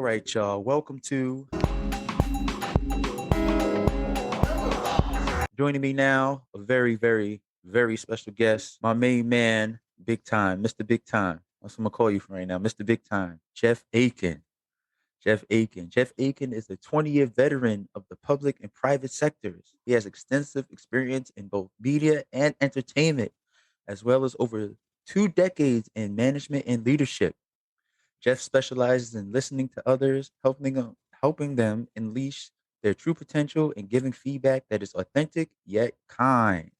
right, y'all. Welcome to joining me now, a very, very, very special guest, my main man, Big Time, Mr. Big Time. That's what I'm gonna call you from right now, Mr. Big Time, Jeff Akin. Jeff Akin. Jeff Akin is a 20-year veteran of the public and private sectors. He has extensive experience in both media and entertainment, as well as over 2 decades in management and leadership. Jeff specializes in listening to others, helping them unleash their true potential and giving feedback that is authentic yet kind.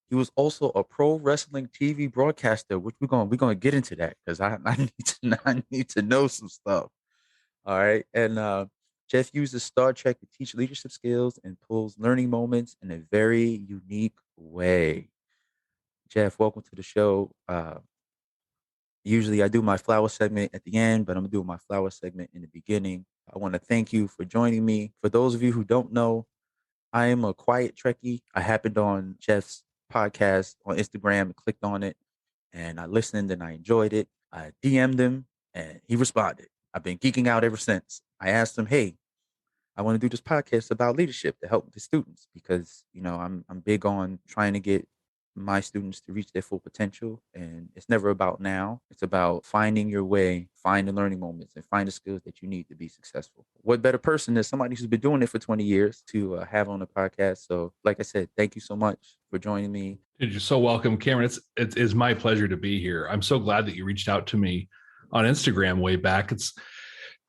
He was also a pro wrestling TV broadcaster, which we're gonna get into that because I need to know some stuff. All right, and Jeff uses Star Trek to teach leadership skills and pulls learning moments in a very unique way. Jeff, welcome to the show. Usually I do my flower segment at the end, but I'm doing my flower segment in the beginning. I want to thank you for joining me. For those of you who don't know, I am a quiet Trekkie. I happened on Jeff's podcast on Instagram and clicked on it, and I listened and I enjoyed it. I DM'd him and he responded. I've been geeking out ever since. I asked him, hey, I want to do this podcast about leadership to help the students because, I'm big on trying to get my students to reach their full potential. And it's never about now. It's about finding your way, find the learning moments, and find the skills that you need to be successful. What better person than somebody who's been doing it for 20 years to have on the podcast? So, like I said, thank you so much for joining me. Dude, you're so welcome, Cameron. It's my pleasure to be here. I'm so glad that you reached out to me on Instagram way back.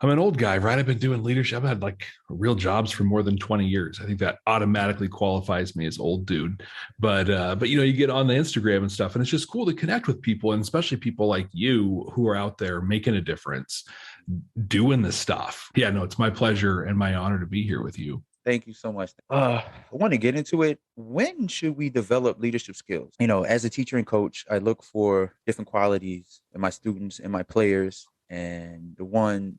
I'm an old guy, right? I've been doing leadership. I've had like real jobs for more than 20 years. I think that automatically qualifies me as old dude. But you get on the Instagram and stuff, and it's just cool to connect with people, and especially people like you who are out there making a difference, doing this stuff. Yeah, no, it's my pleasure and my honor to be here with you. Thank you so much. I want to get into it. When should we develop leadership skills? As a teacher and coach, I look for different qualities in my students and my players. And the one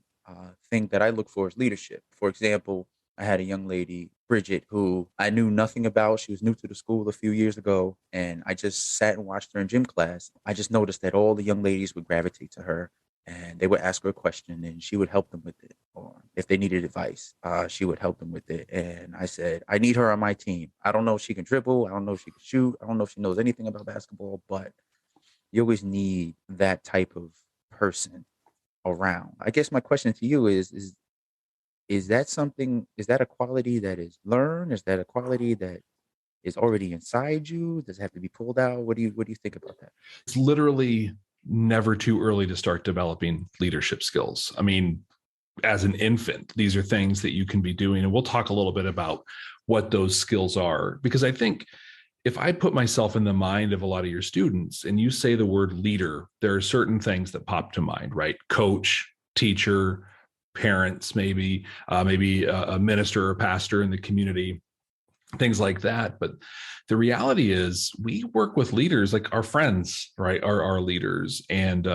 thing that I look for is leadership. For example, I had a young lady, Bridget, who I knew nothing about. She was new to the school a few years ago, and I just sat and watched her in gym class. I just noticed that all the young ladies would gravitate to her, and they would ask her a question, and she would help them with it. Or if they needed advice, she would help them with it. And I said, I need her on my team. I don't know if she can dribble. I don't know if she can shoot. I don't know if she knows anything about basketball, but you always need that type of person around. I guess my question to you is that a quality that is learned? Is that a quality that is already inside you? Does it have to be pulled out? What do you think about that? It's literally never too early to start developing leadership skills. I mean, as an infant, these are things that you can be doing. And we'll talk a little bit about what those skills are, because I think if I put myself in the mind of a lot of your students and you say the word leader, there are certain things that pop to mind, right? Coach, teacher, parents, maybe a minister or pastor in the community, things like that. But the reality is we work with leaders like our friends, right? Our leaders and,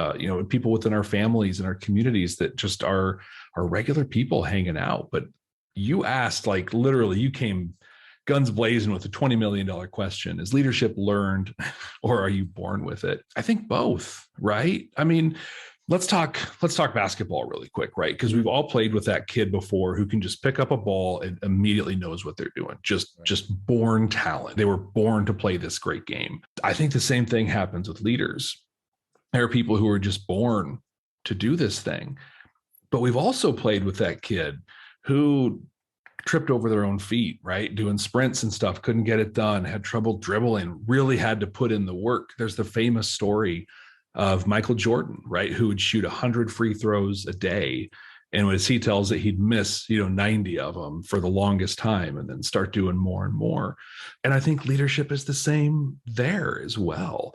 people within our families and our communities that just are regular people hanging out. But you asked, like, literally, you came guns blazing with a $20 million question. Is leadership learned or are you born with it? I think both, right? I mean, let's talk basketball really quick, right? Because we've all played with that kid before who can just pick up a ball and immediately knows what they're doing. Just born talent. They were born to play this great game. I think the same thing happens with leaders. There are people who are just born to do this thing. But we've also played with that kid who tripped over their own feet, right? Doing sprints and stuff, couldn't get it done, had trouble dribbling, really had to put in the work. There's the famous story of Michael Jordan, right? Who would shoot 100 free throws a day. And as he tells it, he'd miss, 90 of them for the longest time and then start doing more and more. And I think leadership is the same there as well.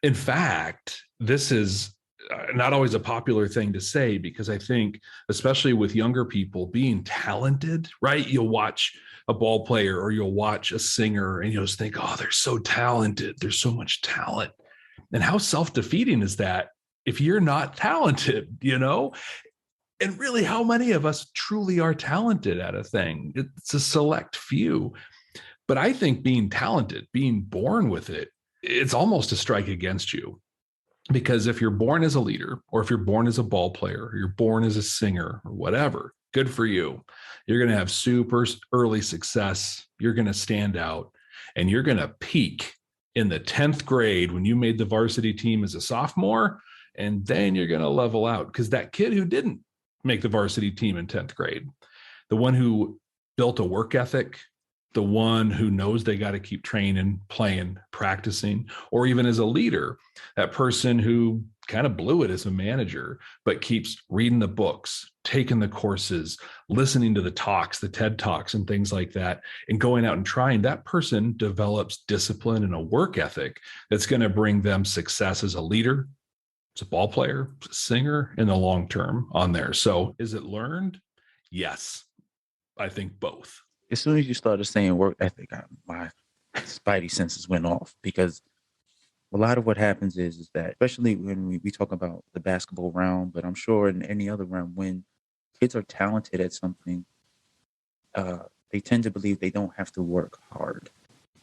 In fact, this is not always a popular thing to say, because I think, especially with younger people, being talented, right? You'll watch a ball player or you'll watch a singer and you'll just think, oh, they're so talented. There's so much talent. And how self-defeating is that if you're not talented, And really, how many of us truly are talented at a thing? It's a select few. But I think being talented, being born with it, it's almost a strike against you. Because if you're born as a leader, or if you're born as a ball player, or you're born as a singer or whatever, good for you. You're going to have super early success. You're going to stand out, and you're going to peak in the 10th grade when you made the varsity team as a sophomore. And then you're going to level out, because that kid who didn't make the varsity team in 10th grade, the one who built a work ethic, the one who knows they got to keep training, playing, practicing, or even as a leader, that person who kind of blew it as a manager, but keeps reading the books, taking the courses, listening to the talks, the TED Talks and things like that, and going out and trying, that person develops discipline and a work ethic that's going to bring them success as a leader, as a ball player, as a singer in the long term on there. So is it learned? Yes, I think both. As soon as you started saying work ethic, my spidey senses went off, because a lot of what happens is that, especially when we talk about the basketball realm, but I'm sure in any other realm, when kids are talented at something, they tend to believe they don't have to work hard,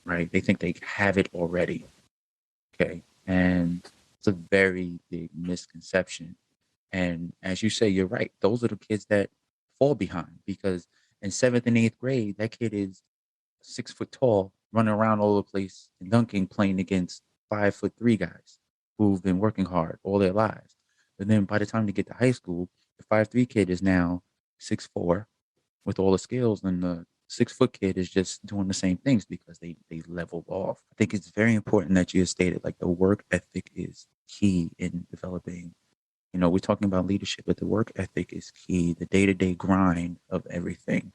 right? They think they have it already, okay? And it's a very big misconception. And as you say, you're right. Those are the kids that fall behind, because in 7th and 8th grade, that kid is 6 foot tall, running around all over the place and dunking, playing against 5'3" guys who've been working hard all their lives. And then by the time they get to high school, the 5'3" kid is now 6'4" with all the skills, and the 6 foot kid is just doing the same things because they leveled off. I think it's very important that you stated, like, the work ethic is key in developing. We're talking about leadership, but the work ethic is key. The day-to-day grind of everything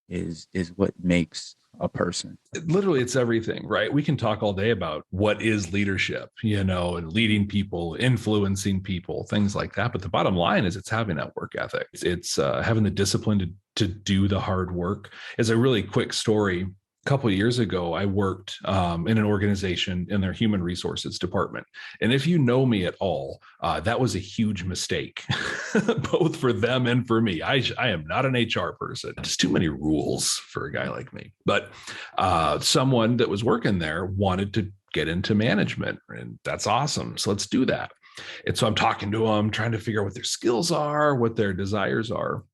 is what makes a person. Literally, it's everything, right? We can talk all day about what is leadership, and leading people, influencing people, things like that. But the bottom line is it's having that work ethic. It's having the discipline to do the hard work. As a really quick story, a couple of years ago, I worked in an organization in their human resources department. And if you know me at all, that was a huge mistake, both for them and for me. I am not an HR person. Just too many rules for a guy like me. But someone that was working there wanted to get into management, and that's awesome. So let's do that. And so I'm talking to them, trying to figure out what their skills are, what their desires are.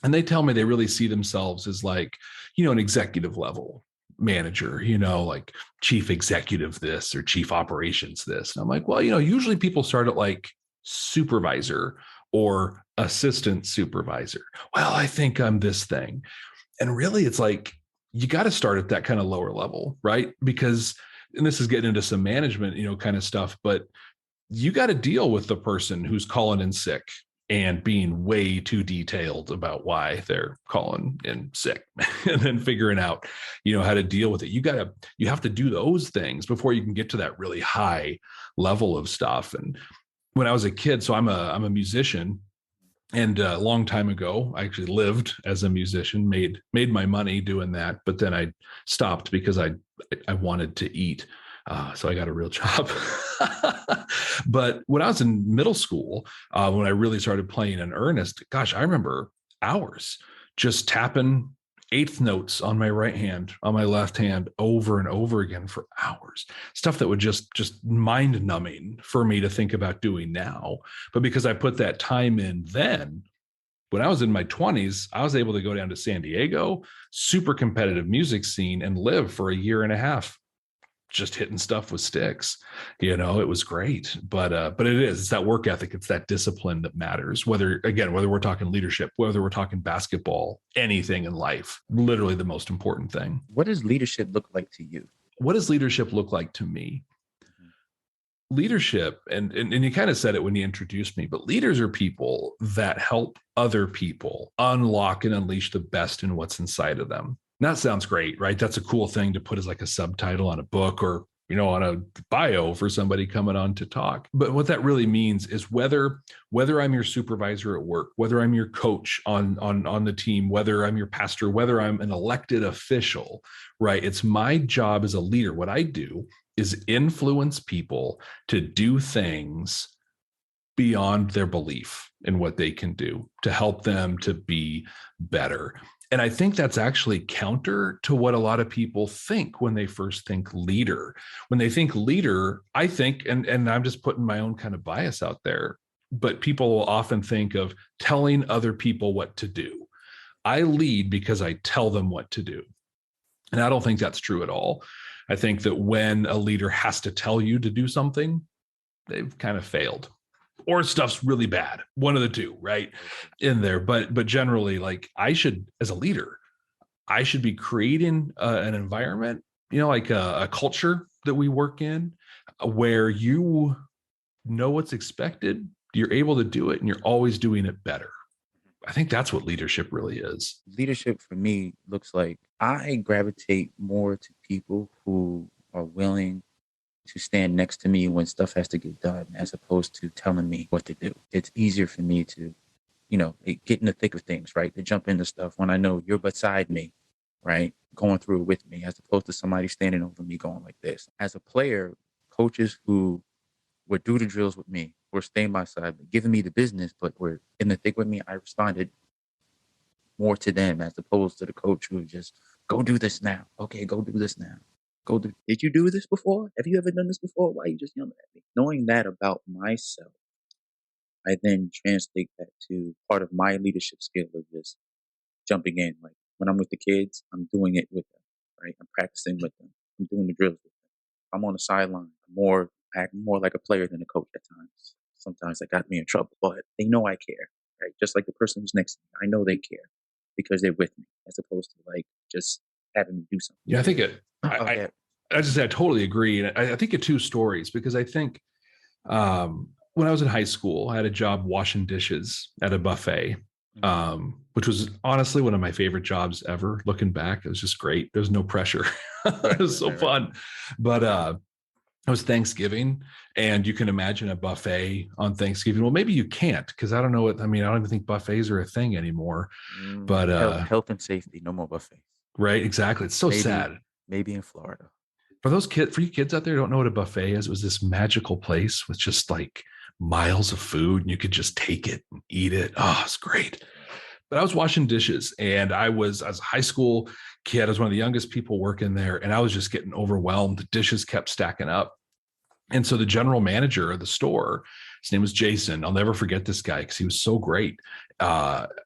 And they tell me they really see themselves as, like, an executive level manager, like chief executive this or chief operations this. And I'm like, well, usually people start at like supervisor or assistant supervisor. Well, I think I'm this thing. And really, it's like, you got to start at that kind of lower level, right? Because, and this is getting into some management, kind of stuff, but you got to deal with the person who's calling in sick and being way too detailed about why they're calling in sick, and then figuring out, how to deal with it. You have to do those things before you can get to that really high level of stuff. And when I was a kid, so I'm a musician, and a long time ago, I actually lived as a musician, made my money doing that, but then I stopped because I wanted to eat. So I got a real job. But when I was in middle school, when I really started playing in earnest, gosh, I remember hours just tapping eighth notes on my right hand, on my left hand, over and over again for hours. Stuff that would just mind numbing for me to think about doing now. But because I put that time in then, when I was in my 20s, I was able to go down to San Diego, super competitive music scene, and live for a year and a half just hitting stuff with sticks. It was great. But it's that work ethic, it's that discipline that matters. Whether we're talking leadership, whether we're talking basketball, anything in life, literally the most important thing. What does leadership look like to you? What does leadership look like to me? Leadership, and you kind of said it when you introduced me, but leaders are people that help other people unlock and unleash the best in what's inside of them. And that sounds great, right? That's a cool thing to put as like a subtitle on a book, or on a bio for somebody coming on to talk. But what that really means is whether I'm your supervisor at work, whether I'm your coach on the team, whether I'm your pastor, whether I'm an elected official, right? It's my job as a leader. What I do is influence people to do things beyond their belief in what they can do, to help them to be better. And I think that's actually counter to what a lot of people think when they first think leader. When they think leader, I think, and I'm just putting my own kind of bias out there, but people will often think of telling other people what to do. I lead because I tell them what to do. And I don't think that's true at all. I think that when a leader has to tell you to do something, they've kind of failed, or stuff's really bad. One of the two, right? In there. But generally, like, I should, as a leader, I should be creating an environment, like a culture that we work in, where you know what's expected, you're able to do it, and you're always doing it better. I think that's what leadership really is. Leadership for me looks like I gravitate more to people who are willing to stand next to me when stuff has to get done, as opposed to telling me what to do. It's easier for me to, get in the thick of things, right? To jump into stuff when I know you're beside me, right? Going through it with me, as opposed to somebody standing over me going like this. As a player, coaches who would do the drills with me, were staying by side, giving me the business, but were in the thick with me, I responded more to them as opposed to the coach who would just go do this now. Okay, go do this now. Did you do this before? Have you ever done this before? Why are you just yelling at me? Knowing that about myself, I then translate that to part of my leadership skill of just jumping in. Like when I'm with the kids, I'm doing it with them, right? I'm practicing with them. I'm doing the drills with them. I'm on the sideline. I act more like a player than a coach at times. Sometimes that got me in trouble, but they know I care, right? Just like the person who's next to me, I know they care because they're with me, as opposed to like just having me do something. Yeah, I think it. Okay. I totally agree, and I think of two stories, because I think when I was in high school, I had a job washing dishes at a buffet, which was honestly one of my favorite jobs ever. Looking back, it was just great. There was no pressure. It was so fun. But it was Thanksgiving, and you can imagine a buffet on Thanksgiving. Well, maybe you can't, because I don't know what, I don't even think buffets are a thing anymore. But health and safety, no more buffets. Right, exactly. It's so sad. Maybe in Florida. For you kids out there who don't know what a buffet is, it was this magical place with just like miles of food, and you could just take it and eat it. Oh, it's great. But I was washing dishes, and I was, as a high school kid, I was one of the youngest people working there, and I was just getting overwhelmed. The dishes kept stacking up. And so the general manager of the store, his name was Jason. I'll never forget this guy because he was so great.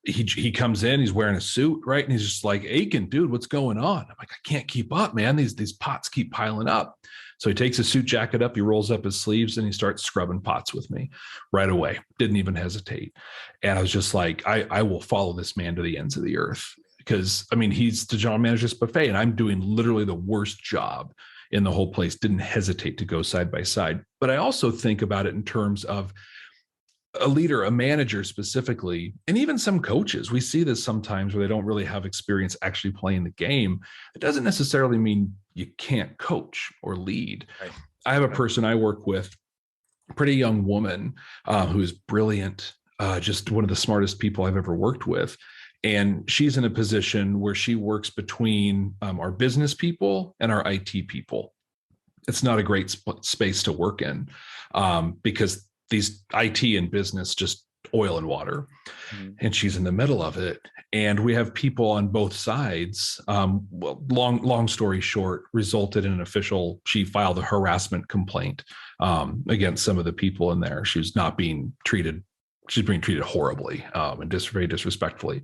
He comes in, he's wearing a suit, right? And he's just like, Akin, dude, what's going on? I'm like, I can't keep up, man. These pots keep piling up. So he takes his suit jacket up, he rolls up his sleeves, and he starts scrubbing pots with me right away. Didn't even hesitate. And I was just like, I will follow this man to the ends of the earth, because he's the general manager of this buffet, and I'm doing literally the worst job in the whole place. Didn't hesitate to go side by side. But I also think about it in terms of a leader, a manager specifically, and even some coaches. We see this sometimes where they don't really have experience actually playing the game. It doesn't necessarily mean you can't coach or lead. Right. I have a person I work with, a pretty young woman who is brilliant, just one of the smartest people I've ever worked with. And she's in a position where she works between our business people and our IT people. It's not a great space to work in because these IT and business just oil and water. And she's in the middle of it. And we have people on both sides. Well, long story short, resulted in she filed a harassment complaint against some of the people in there. She's being treated horribly and very disrespectfully.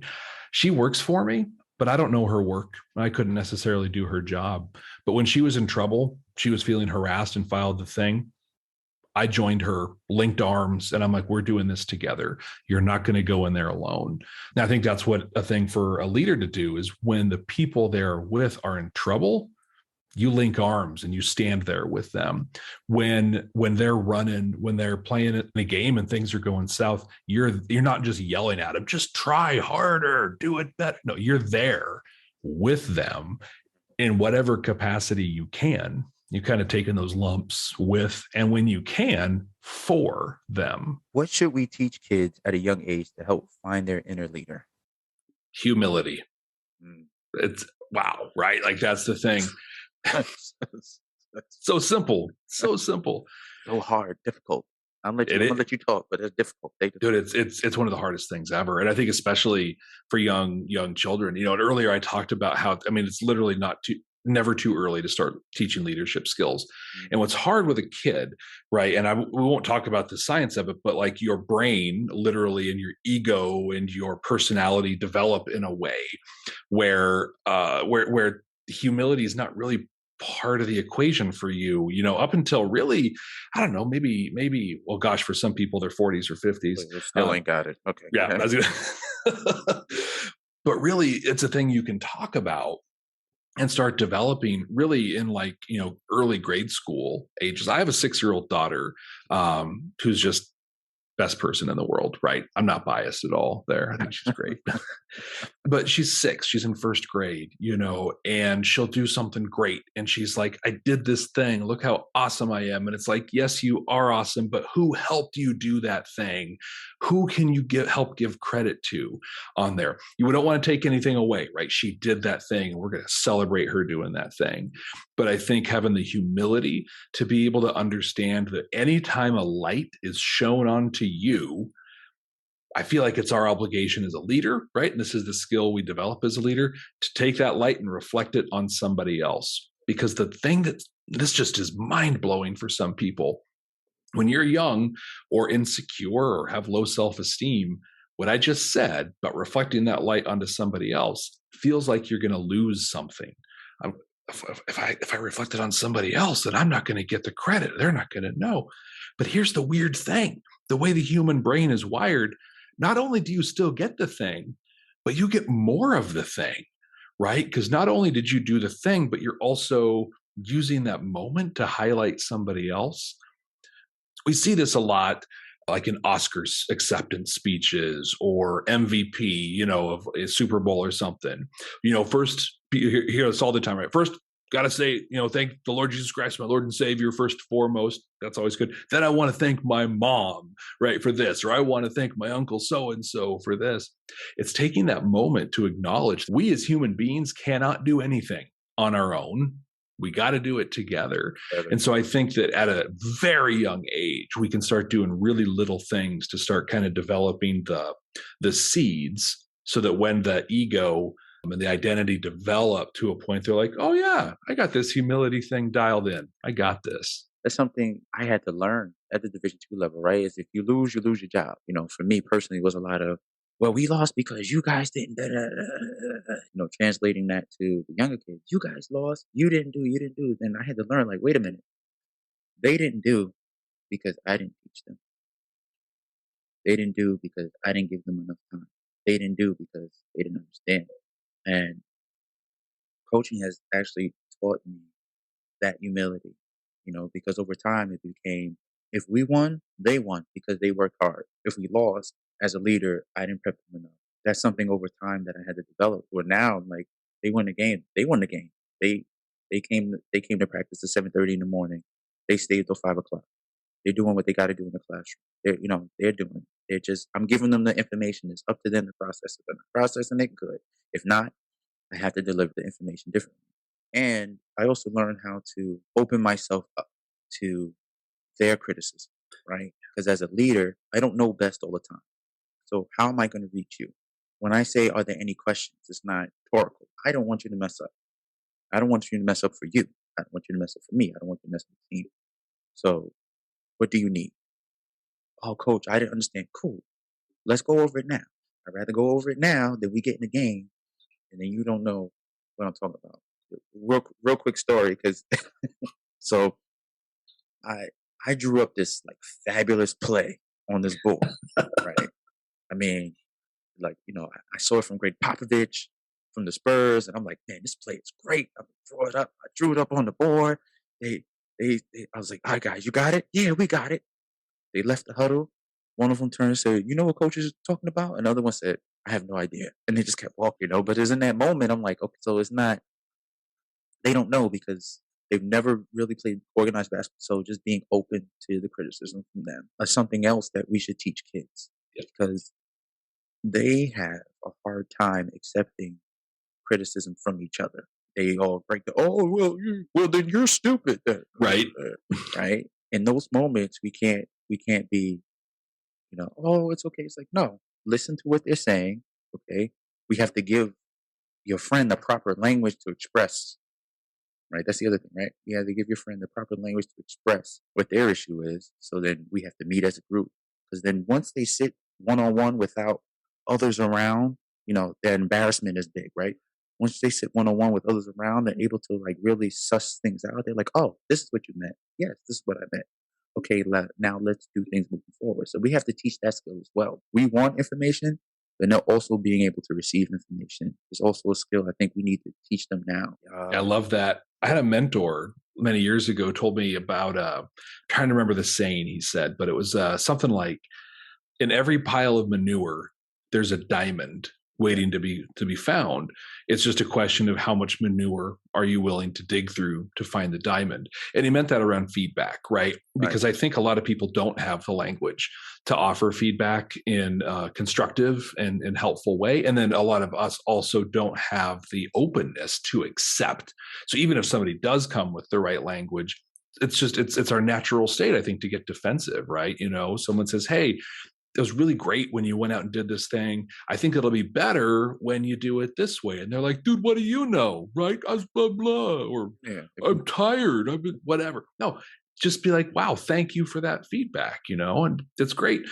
She works for me, but I don't know her work. I couldn't necessarily do her job. But when she was in trouble, she was feeling harassed and filed the thing. I joined her, linked arms, and I'm like, we're doing this together. You're not going to go in there alone. And I think that's what a thing for a leader to do is when the people they're with are in trouble, you link arms and you stand there with them. When they're running, when they're playing in a game and things are going south, you're not just yelling at them, just try harder, do it better. No, you're there with them in whatever capacity you can. You kind of taking those lumps with, and when you can, for them. What should we teach kids at a young age to help find their inner leader? Humility. It's wow, right? Like that's the thing. So simple. So hard, difficult. I'm It, gonna it let you talk, but it's difficult. They dude, difficult. it's one of the hardest things ever. And I think especially for young children, and earlier I talked about how, I mean, it's literally never too early to start teaching leadership skills. Mhm. And what's hard with a kid, right? And we won't talk about the science of it, but like your brain literally and your ego and your personality develop in a way where humility is not really part of the equation for you, up until really, I don't know, maybe, well, gosh, for some people, their 40s or 50s. Wait, we still Uh, ain't got it. Okay, go yeah. ahead. But really, it's a thing you can talk about and start developing really in like, early grade school ages. I have a 6-year-old daughter who's just best person in the world, right? I'm not biased at all there. I think she's great. But she's 6, she's in first grade, and she'll do something great. And she's like, I did this thing. Look how awesome I am. And it's like, yes, you are awesome, but who helped you do that thing? Who can you help give credit to on there? You don't want to take anything away, right? She did that thing, and we're going to celebrate her doing that thing. But I think having the humility to be able to understand that anytime a light is shown onto you, I feel like it's our obligation as a leader, right? And this is the skill we develop as a leader, to take that light and reflect it on somebody else. Because the thing that this just is mind blowing for some people, when you're young or insecure or have low self esteem, what I just said, but reflecting that light onto somebody else feels like you're going to lose something. Um, if I reflect it on somebody else, then I'm not going to get the credit. They're not going to know. But here's the weird thing: the way the human brain is wired, not only do you still get the thing, but you get more of the thing, right? Because not only did you do the thing, but you're also using that moment to highlight somebody else. We see this a lot, like in Oscars acceptance speeches or MVP, of a Super Bowl or something. First, you hear this all the time, right? First, got to say, thank the Lord Jesus Christ, my Lord and Savior, first and foremost. That's always good. Then I want to thank my mom, right, for this, or I want to thank my uncle so and so for this. It's taking that moment to acknowledge we as human beings cannot do anything on our own. We got to do it together. And so I think that at a very young age, we can start doing really little things to start kind of developing the seeds, so that when the ego and the identity develop to a point, they're like, oh yeah, I got this humility thing dialed in. I got this. That's something I had to learn at the Division 2 level, right? Is if you lose your job. For me personally, it was a lot of, well, we lost because you guys didn't. Da, da, da, da, da. Translating that to the younger kids, you guys lost. You didn't do. Then I had to learn, like, wait a minute, they didn't do because I didn't teach them. They didn't do because I didn't give them enough time. They didn't do because they didn't understand. And coaching has actually taught me that humility, because over time it became, if we won, they won because they worked hard. If we lost, as a leader, I didn't prep them enough. That's something over time that I had to develop. Where now I'm like, they won the game. They won the game. They came to practice at 7:30 in the morning. They stayed till 5 o'clock. They're doing what they got to do in the classroom. They're doing it. They're just, I'm giving them the information. It's up to them to process it. If they're not processing it, good. If not, I have to deliver the information differently. And I also learned how to open myself up to their criticism, right? Because as a leader, I don't know best all the time. So how am I going to reach you? When I say, are there any questions? It's not rhetorical. I don't want you to mess up. I don't want you to mess up for you. I don't want you to mess up for me. I don't want you to mess up for the team. So what do you need? Oh, coach, I didn't understand. Cool. Let's go over it now. I'd rather go over it now than we get in the game and then you don't know what I'm talking about. Real quick story, because so I I drew up this like fabulous play on this board, right? I mean, like I saw it from Greg Popovich from the Spurs, and I'm like, man, this play is great. I'm gonna draw it up. I drew it up on the board. I was like, all right, guys, you got it? Yeah, we got it. They left the huddle. One of them turned and said, you know what coach is talking about? Another one said, I have no idea. And they just kept walking, But it's in that moment, I'm like, okay, so it's not, they don't know because they've never really played organized basketball. So just being open to the criticism from them is something else that we should teach kids because they have a hard time accepting criticism from each other. They all break the, oh, well, then you're stupid. Then. Right. Right. In those moments, we can't We can't be, oh, it's okay. It's like, no, listen to what they're saying. Okay. We have to give your friend the proper language to express, right? That's the other thing, right? You have to give your friend the proper language to express what their issue is. So then we have to meet as a group. Because then once they sit one on one without others around, their embarrassment is big, right? Once they sit one on one with others around, they're able to like really suss things out. They're like, oh, this is what you meant. Yes, this is what I meant. Okay, now let's do things moving forward. So we have to teach that skill as well. We want information, but now also being able to receive information is also a skill I think we need to teach them now. I love that. I had a mentor many years ago told me about trying to remember the saying he said, but it was something like, in every pile of manure there's a diamond waiting to be found. It's just a question of how much manure are you willing to dig through to find the diamond. And he meant that around feedback, right? Because I think a lot of people don't have the language to offer feedback in a constructive and helpful way. And then a lot of us also don't have the openness to accept. So even if somebody does come with the right language, it's our natural state, I think, to get defensive, right? Someone says, hey, it was really great when you went out and did this thing. I think it'll be better when you do it this way. And they're like, dude, what do you know? Right? I was blah, blah, or I'm tired. I've been whatever. No, just be like, wow, thank you for that feedback, and it's great.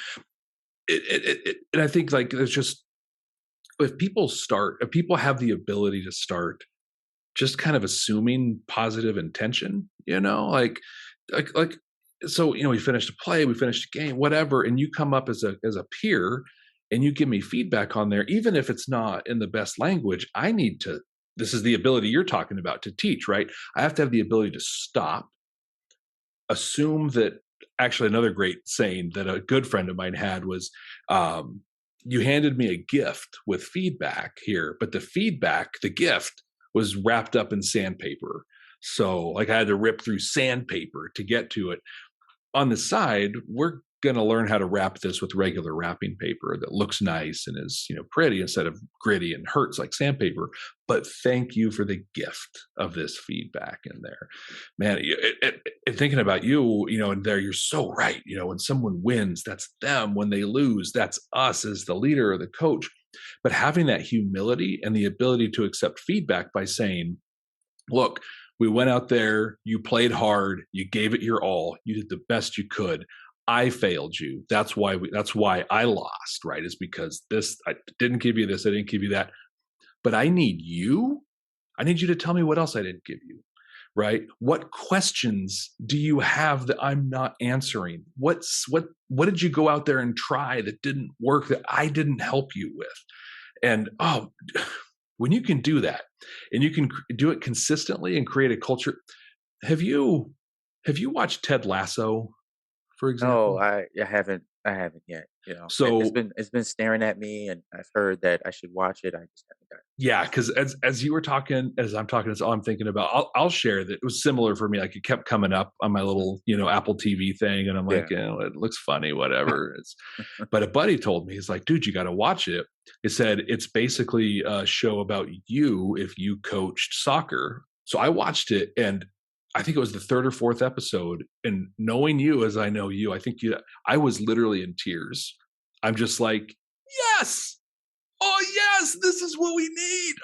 And I think like there's just, if people have the ability to start just kind of assuming positive intention, like so we finished a play, we finished a game, whatever, and you come up as a peer and you give me feedback on there, even if it's not in the best language. This is the ability you're talking about to teach, right? I have to have the ability to stop, assume that. Actually, another great saying that a good friend of mine had was, you handed me a gift with feedback here, but the gift was wrapped up in sandpaper. So like I had to rip through sandpaper to get to it. On the side, we're going to learn how to wrap this with regular wrapping paper that looks nice and is, pretty instead of gritty and hurts like sandpaper. But thank you for the gift of this feedback in there, man. Thinking about you, and there, you're so right. When someone wins, that's them. When they lose, that's us as the leader or the coach. But having that humility and the ability to accept feedback by saying, look, we went out there, you played hard, you gave it your all, you did the best you could. I failed you. That's why I lost, right? Is because I didn't give you this, I didn't give you that. But I need you to tell me what else I didn't give you, right? What questions do you have that I'm not answering? What did you go out there and try that didn't work, that I didn't help you with? And when you can do that and you can do it consistently and create a culture. Have you watched Ted Lasso, for example? No, I haven't. I haven't yet. So it's been staring at me, and I've heard that I should watch it. I just haven't got it. yeah, because as you were talking, as I'm talking, that's all I'm thinking about. I'll share that it was similar for me. Like it kept coming up on my little Apple TV thing, and I'm like, it looks funny, whatever. But a buddy told me, he's like, dude, you got to watch it. It said it's basically a show about you if you coached soccer. So I watched it, and I think it was the third or fourth episode. And knowing you as I know you, I was literally in tears. I'm just like, yes. Oh yes, this is what we need.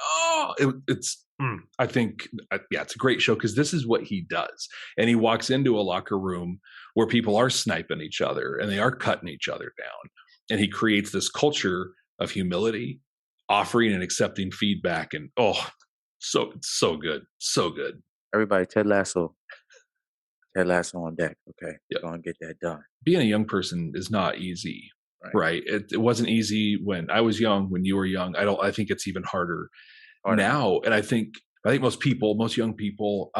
I think, it's a great show because this is what he does. And he walks into a locker room where people are sniping each other and they are cutting each other down. And he creates this culture of humility, offering and accepting feedback. And so good. So good. Everybody, Ted Lasso on deck. Okay, go and get that done. Being a young person is not easy. Right. It wasn't easy when I was young, when you were young. I think it's even harder now. And I think most young people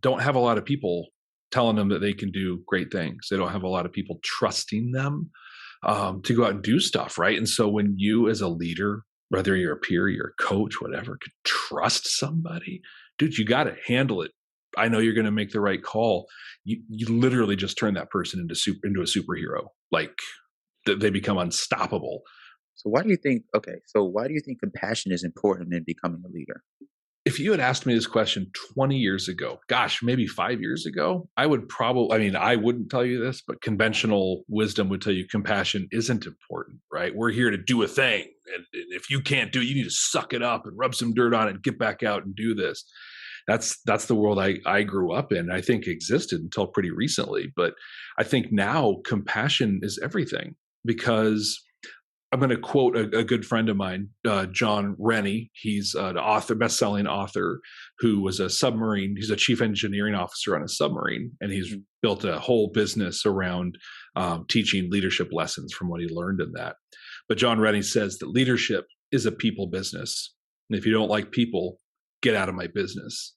don't have a lot of people telling them that they can do great things. They don't have a lot of people trusting them to go out and do stuff. Right. And so when you as a leader, whether you're a peer, you're a coach, whatever, could trust somebody, dude, you got to handle it. I know you're going to make the right call. You literally just turn that person into a superhero. Like, they become unstoppable. So why do you think compassion is important in becoming a leader? if you had asked me this question 20 years ago, gosh, maybe 5 years ago, I would probably, I mean, I wouldn't tell you this, but conventional wisdom would tell you compassion isn't important, right? We're here to do a thing. And if you can't do it, you need to suck it up and rub some dirt on it and get back out and do this. That's the world I grew up in. I think existed until pretty recently. But I think now compassion is everything, because I'm going to quote a good friend of mine, John Rennie. He's an author, best-selling author, who was he's a chief engineering officer on a submarine, and he's built a whole business around teaching leadership lessons from what he learned in that. But John Rennie says that leadership is a people business. And if you don't like people, get out of my business.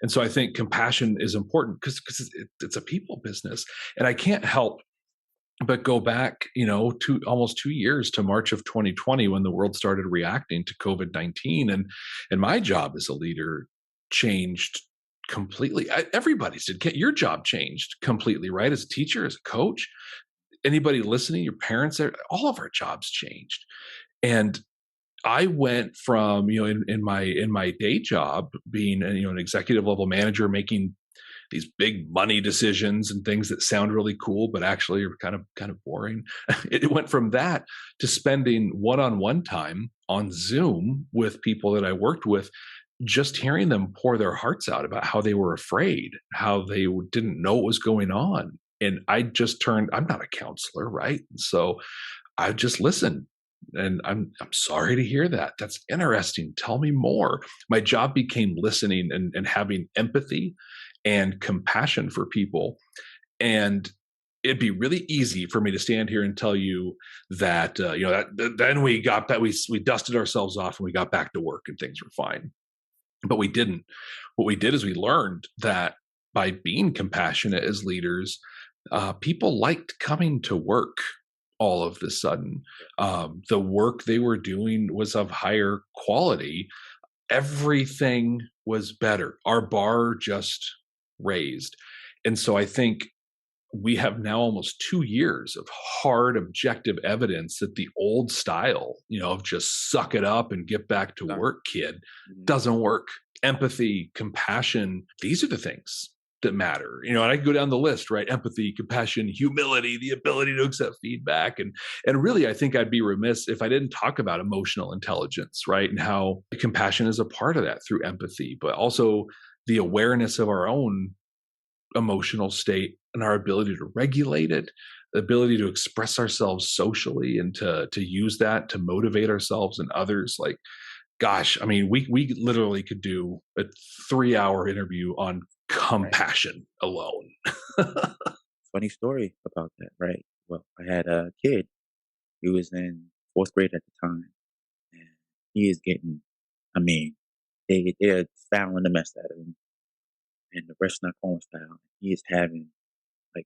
And so I think compassion is important because it's a people business. And I can't help but go back, to almost 2 years to March of 2020, when the world started reacting to COVID-19, and my job as a leader changed completely. Everybody's did. Your job changed completely, right? As a teacher, as a coach, anybody listening, your parents, all of our jobs changed. And I went from, in my day job, being an executive level manager, making these big money decisions and things that sound really cool, but actually are kind of boring. It went from that to spending one-on-one time on Zoom with people that I worked with, just hearing them pour their hearts out about how they were afraid, how they didn't know what was going on. And I'm not a counselor, right? So I just listened. And I'm sorry to hear that. That's interesting. Tell me more. My job became listening and having empathy and compassion for people. And it'd be really easy for me to stand here and tell you that, then we got that, we dusted ourselves off and we got back to work and things were fine. But we didn't. What we did is we learned that by being compassionate as leaders, people liked coming to work all of the sudden. The work they were doing was of higher quality. Everything was better. Our bar just raised. And so I think we have now almost 2 years of hard objective evidence that the old style, of just suck it up and get back to work, kid, doesn't work. Empathy, compassion, these are the things that matter. And I can go down the list, right? Empathy, compassion, humility, the ability to accept feedback. And really, I think I'd be remiss if I didn't talk about emotional intelligence, right? And how compassion is a part of that through empathy, but also the awareness of our own emotional state and our ability to regulate it, the ability to express ourselves socially and to use that to motivate ourselves and others. Like, gosh, I mean, we literally could do a 3-hour interview on compassion alone. Funny story about that, right? Well, I had a kid. He was in 4th grade at the time, and he is getting, I mean, they're fouling the mess out of him, and the ref's not calling foul. He is having,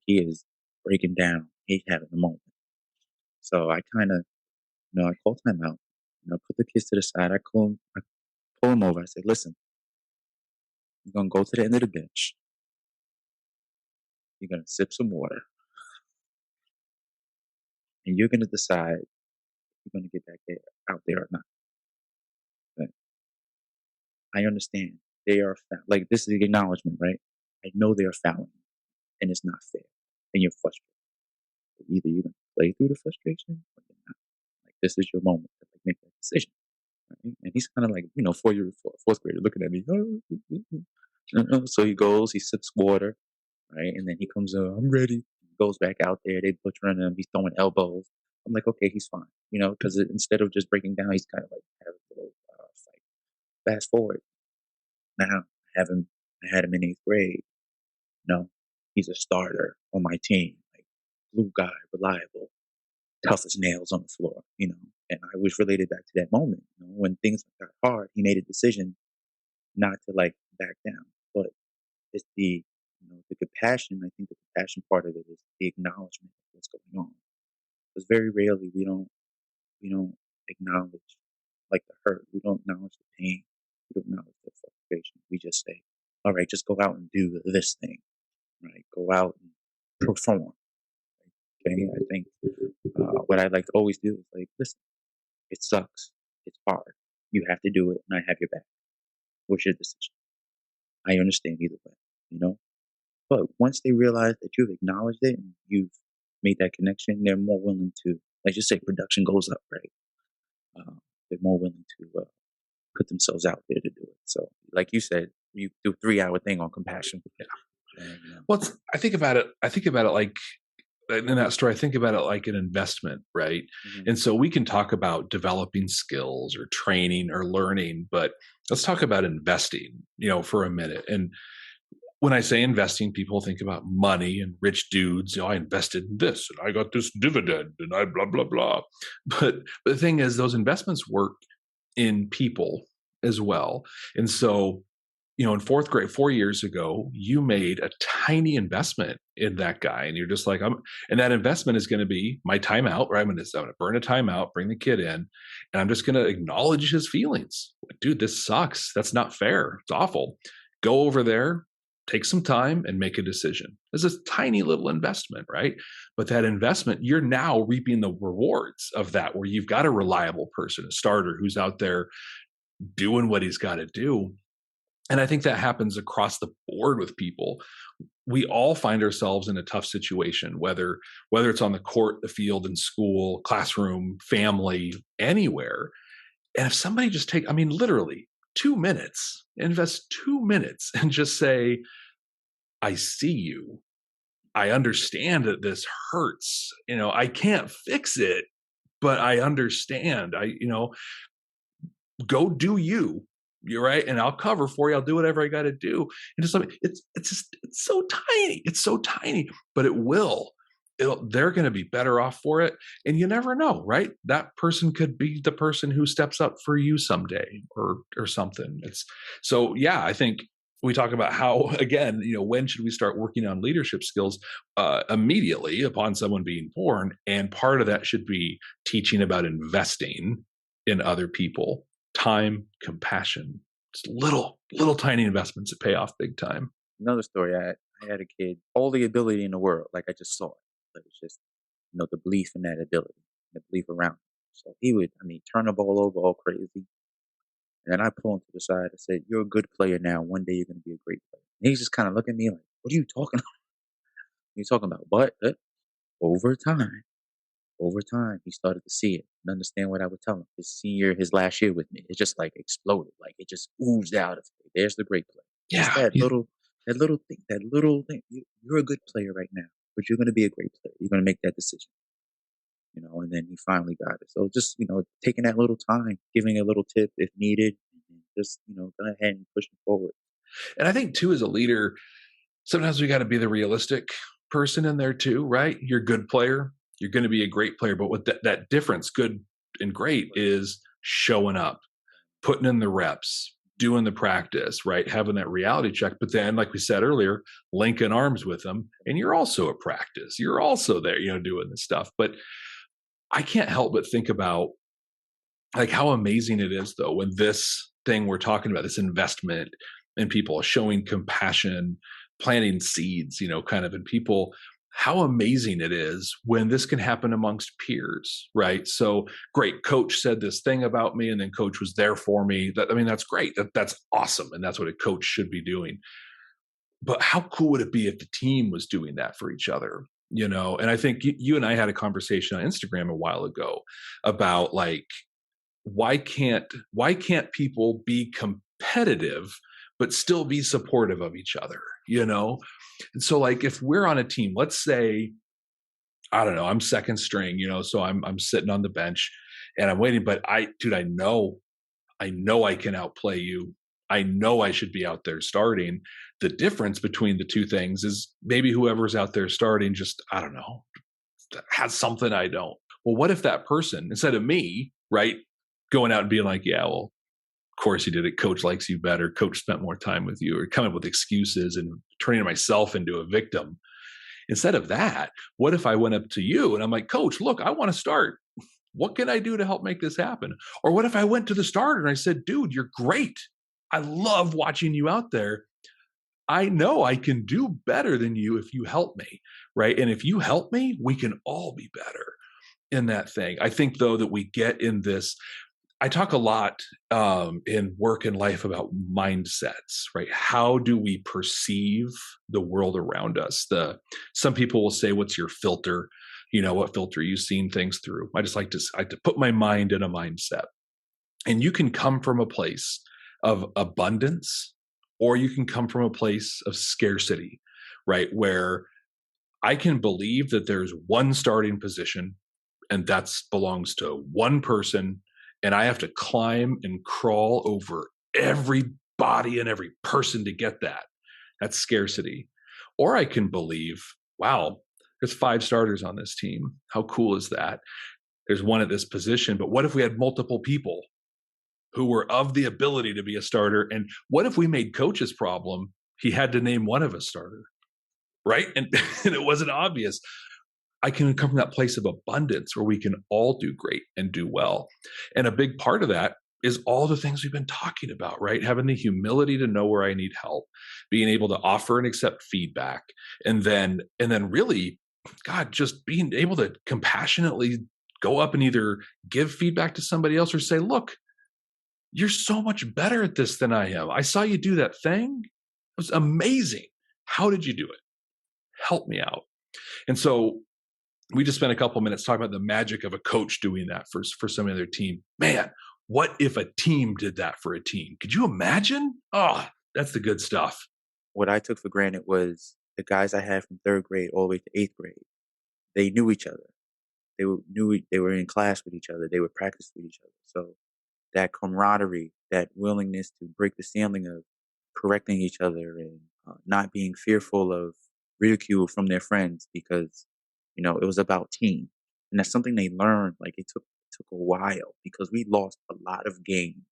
he is breaking down. He's having a moment. So I kind of, I call time out. Put the kids to the side. I pull him over. I said, listen, you're going to go to the end of the bench. You're going to sip some water. And you're going to decide if you're going to get back there, out there or not. But I understand they are, this is the acknowledgement, right? I know they are fouling and it's not fair. And you're frustrated. So either you're going to play through the frustration or you're not. This is your moment to make that decision. Right? And he's kind of 4th grader looking at me. So he goes, he sips water, right? And then he comes I'm ready. He goes back out there. They butchering him. He's throwing elbows. I'm like, okay, he's fine. Because instead of just breaking down, he's kind of having a little fight. Fast forward. Now, I had him in 8th grade. He's a starter on my team. Blue guy, reliable, tough as nails on the floor, and I was related back to that moment. When things got hard, he made a decision not to back down. But it's the compassion. I think the compassion part of it is the acknowledgement of what's going on. Because very rarely we don't acknowledge the hurt. We don't acknowledge the pain. We don't acknowledge the frustration. We just say, all right, just go out and do this thing, right? Go out and perform. Okay, I think what I like to always do is listen, it sucks, it's hard, you have to do it, and I have your back. What's your decision? I understand either way, you know? But once they realize that you've acknowledged it and you've made that connection, they're more willing to, like you say, production goes up, right? They're more willing to put themselves out there to do it. So, like you said, you do a 3 hour thing on compassion. And, Well, I think about it. I think about it like in that story. I think about it like an investment, right? mhm. And so we can talk about developing skills or training or learning, but let's talk about investing, for a minute. And when I say investing, people think about money and rich dudes. I invested in this and I got this dividend and I blah blah blah. But the thing is, those investments work in people as well. And so, in fourth grade, 4 years ago, you made a tiny investment in that guy, and you're just like, and that investment is going to be my timeout, right? I'm going to burn a timeout, bring the kid in, and I'm just going to acknowledge his feelings. Dude, this sucks. That's not fair. It's awful. Go over there, take some time, and make a decision. It's a tiny little investment, right? But that investment, you're now reaping the rewards of that, where you've got a reliable person, a starter who's out there doing what he's got to do. And I think that happens across the board with people. We all find ourselves in a tough situation, whether it's on the court, the field, in school, classroom, family, anywhere. And if somebody just literally 2 minutes, invest 2 minutes and just say, I see you. I understand that this hurts. I can't fix it, but I understand. Go do you. You're right. And I'll cover for you. I'll do whatever I got to do. And just it's so tiny. It's so tiny, but they're going to be better off for it. And you never know, right? That person could be the person who steps up for you someday or something. I think we talk about how, again, when should we start working on leadership skills? Immediately upon someone being born. And part of that should be teaching about investing in other people. Time, compassion, just little tiny investments that pay off big time. Another story, I had a kid, all the ability in the world, like I just saw it. But it's just, the belief in that ability, the belief around him. So he would, turn the ball over all crazy. And then I pull him to the side. I said, "You're a good player now. One day you're going to be a great player." And he's just kind of looking at me like, "What are you talking about?" What are you talking about? But over time, he started to see it and understand what I would tell him. His last year with me, it just like exploded, like it just oozed out of me. There's the great player. Just Yeah. that little thing. You're a good player right now, but you're going to be a great player. You're going to make that decision, And then he finally got it. So just taking that little time, giving a little tip if needed, and just go ahead and push it forward. And I think too, as a leader, sometimes we got to be the realistic person in there too, right? You're a good player. You're going to be a great player. But what that difference, good and great, is showing up, putting in the reps, doing the practice, right? Having that reality check. But then, like we said earlier, linking arms with them. And you're also at practice. You're also there, doing this stuff. But I can't help but think about like how amazing it is, though, when this thing we're talking about, this investment in people, showing compassion, planting seeds, kind of in people, how amazing it is when this can happen amongst peers, right? So great, coach said this thing about me and then coach was there for me. That's great. That's awesome. And that's what a coach should be doing. But how cool would it be if the team was doing that for each other? And I think you and I had a conversation on Instagram a while ago about like, why can't people be competitive but still be supportive of each other? And so like if we're on a team, let's say, I don't know, I'm second string, so I'm sitting on the bench and I'm waiting, but I know I can outplay you. I know I should be out there starting. The difference between the two things is maybe whoever's out there starting just, I don't know, has something I don't. Well, what if that person, instead of me, right, going out and being like, yeah, well, of course you did it. Coach likes you better. Coach spent more time with you, or coming up with excuses and turning myself into a victim. Instead of that, what if I went up to you and I'm like, Coach, look, I want to start. What can I do to help make this happen? Or what if I went to the starter and I said, dude, you're great. I love watching you out there. I know I can do better than you if you help me, right? And if you help me, we can all be better in that thing. I think, though, that we get in this I talk a lot in work and life about mindsets, right? How do we perceive the world around us? Some people will say, "What's your filter? You know, what filter you've seen things through?" I like to put my mind in a mindset, and you can come from a place of abundance, or you can come from a place of scarcity, right? Where I can believe that there's one starting position and that belongs to one person, and I have to climb and crawl over every body and every person to get that. That's scarcity. Or I can believe, wow, there's 5 starters on this team. How cool is that? There's one at this position, but what if we had multiple people who were of the ability to be a starter? And what if we made coach's problem he had to name one of a starter, right? And, and it wasn't obvious. I can come from that place of abundance where we can all do great and do well. And a big part of that is all the things we've been talking about, right? Having the humility to know where I need help, being able to offer and accept feedback, and then really, God, just being able to compassionately go up and either give feedback to somebody else or say, "Look, you're so much better at this than I am. I saw you do that thing. It was amazing. How did you do it? Help me out." And so we just spent a couple minutes talking about the magic of a coach doing that for some of their team. Man, what if a team did that for a team? Could you imagine? Oh, that's the good stuff. What I took for granted was the guys I had from 3rd grade all the way to 8th grade. They knew each other. They were in class with each other. They would practice with each other. So that camaraderie, that willingness to break the ceiling of correcting each other and not being fearful of ridicule from their friends because, it was about team. And that's something they learned. Like it took a while because we lost a lot of games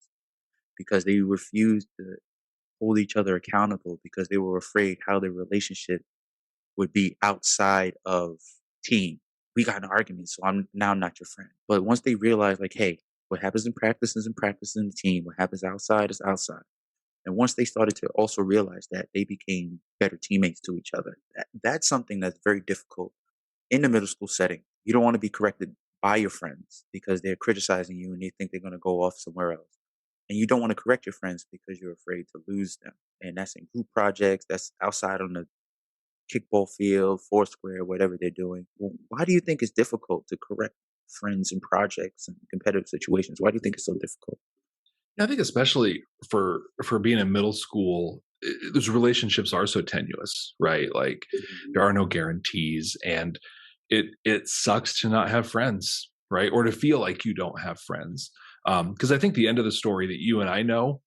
because they refused to hold each other accountable because they were afraid how their relationship would be outside of team. We got in an argument, so I'm now not your friend. But once they realize, like, hey, what happens in practice is in practice in the team. What happens outside is outside. And once they started to also realize that, they became better teammates to each other. That's something that's very difficult in the middle school setting. You don't want to be corrected by your friends because they're criticizing you and they think they're going to go off somewhere else. And you don't want to correct your friends because you're afraid to lose them. And that's in group projects, that's outside on the kickball field, foursquare, whatever they're doing. Why do you think it's difficult to correct friends in projects and competitive situations? Why do you think it's so difficult? I think especially for being in middle school, those relationships are so tenuous, right? Like there are no guarantees, and it sucks to not have friends, right? Or to feel like you don't have friends. Because I think the end of the story that you and I know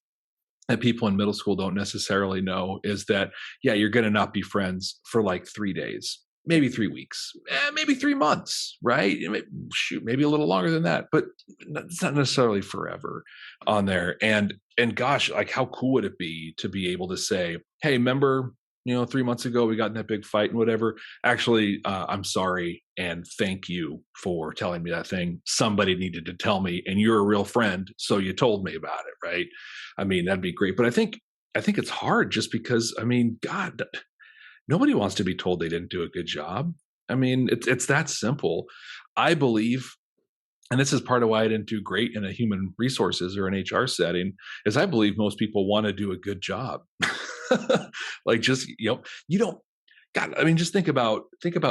that people in middle school don't necessarily know is that, yeah, you're going to not be friends for like 3 days, maybe 3 weeks, maybe 3 months, right? Shoot, maybe a little longer than that, but it's not necessarily forever on there. And gosh, like how cool would it be to be able to say, "Hey, remember, 3 months ago we got in that big fight and whatever. Actually, I'm sorry and thank you for telling me that thing. Somebody needed to tell me, and you're a real friend, so you told me about it, right?" I mean, that'd be great. But I think it's hard just because, I mean, God, nobody wants to be told they didn't do a good job. I mean, it's that simple. I believe, and this is part of why I didn't do great in a human resources or an HR setting, is I believe most people want to do a good job. Like just, you don't, God, I mean, just think about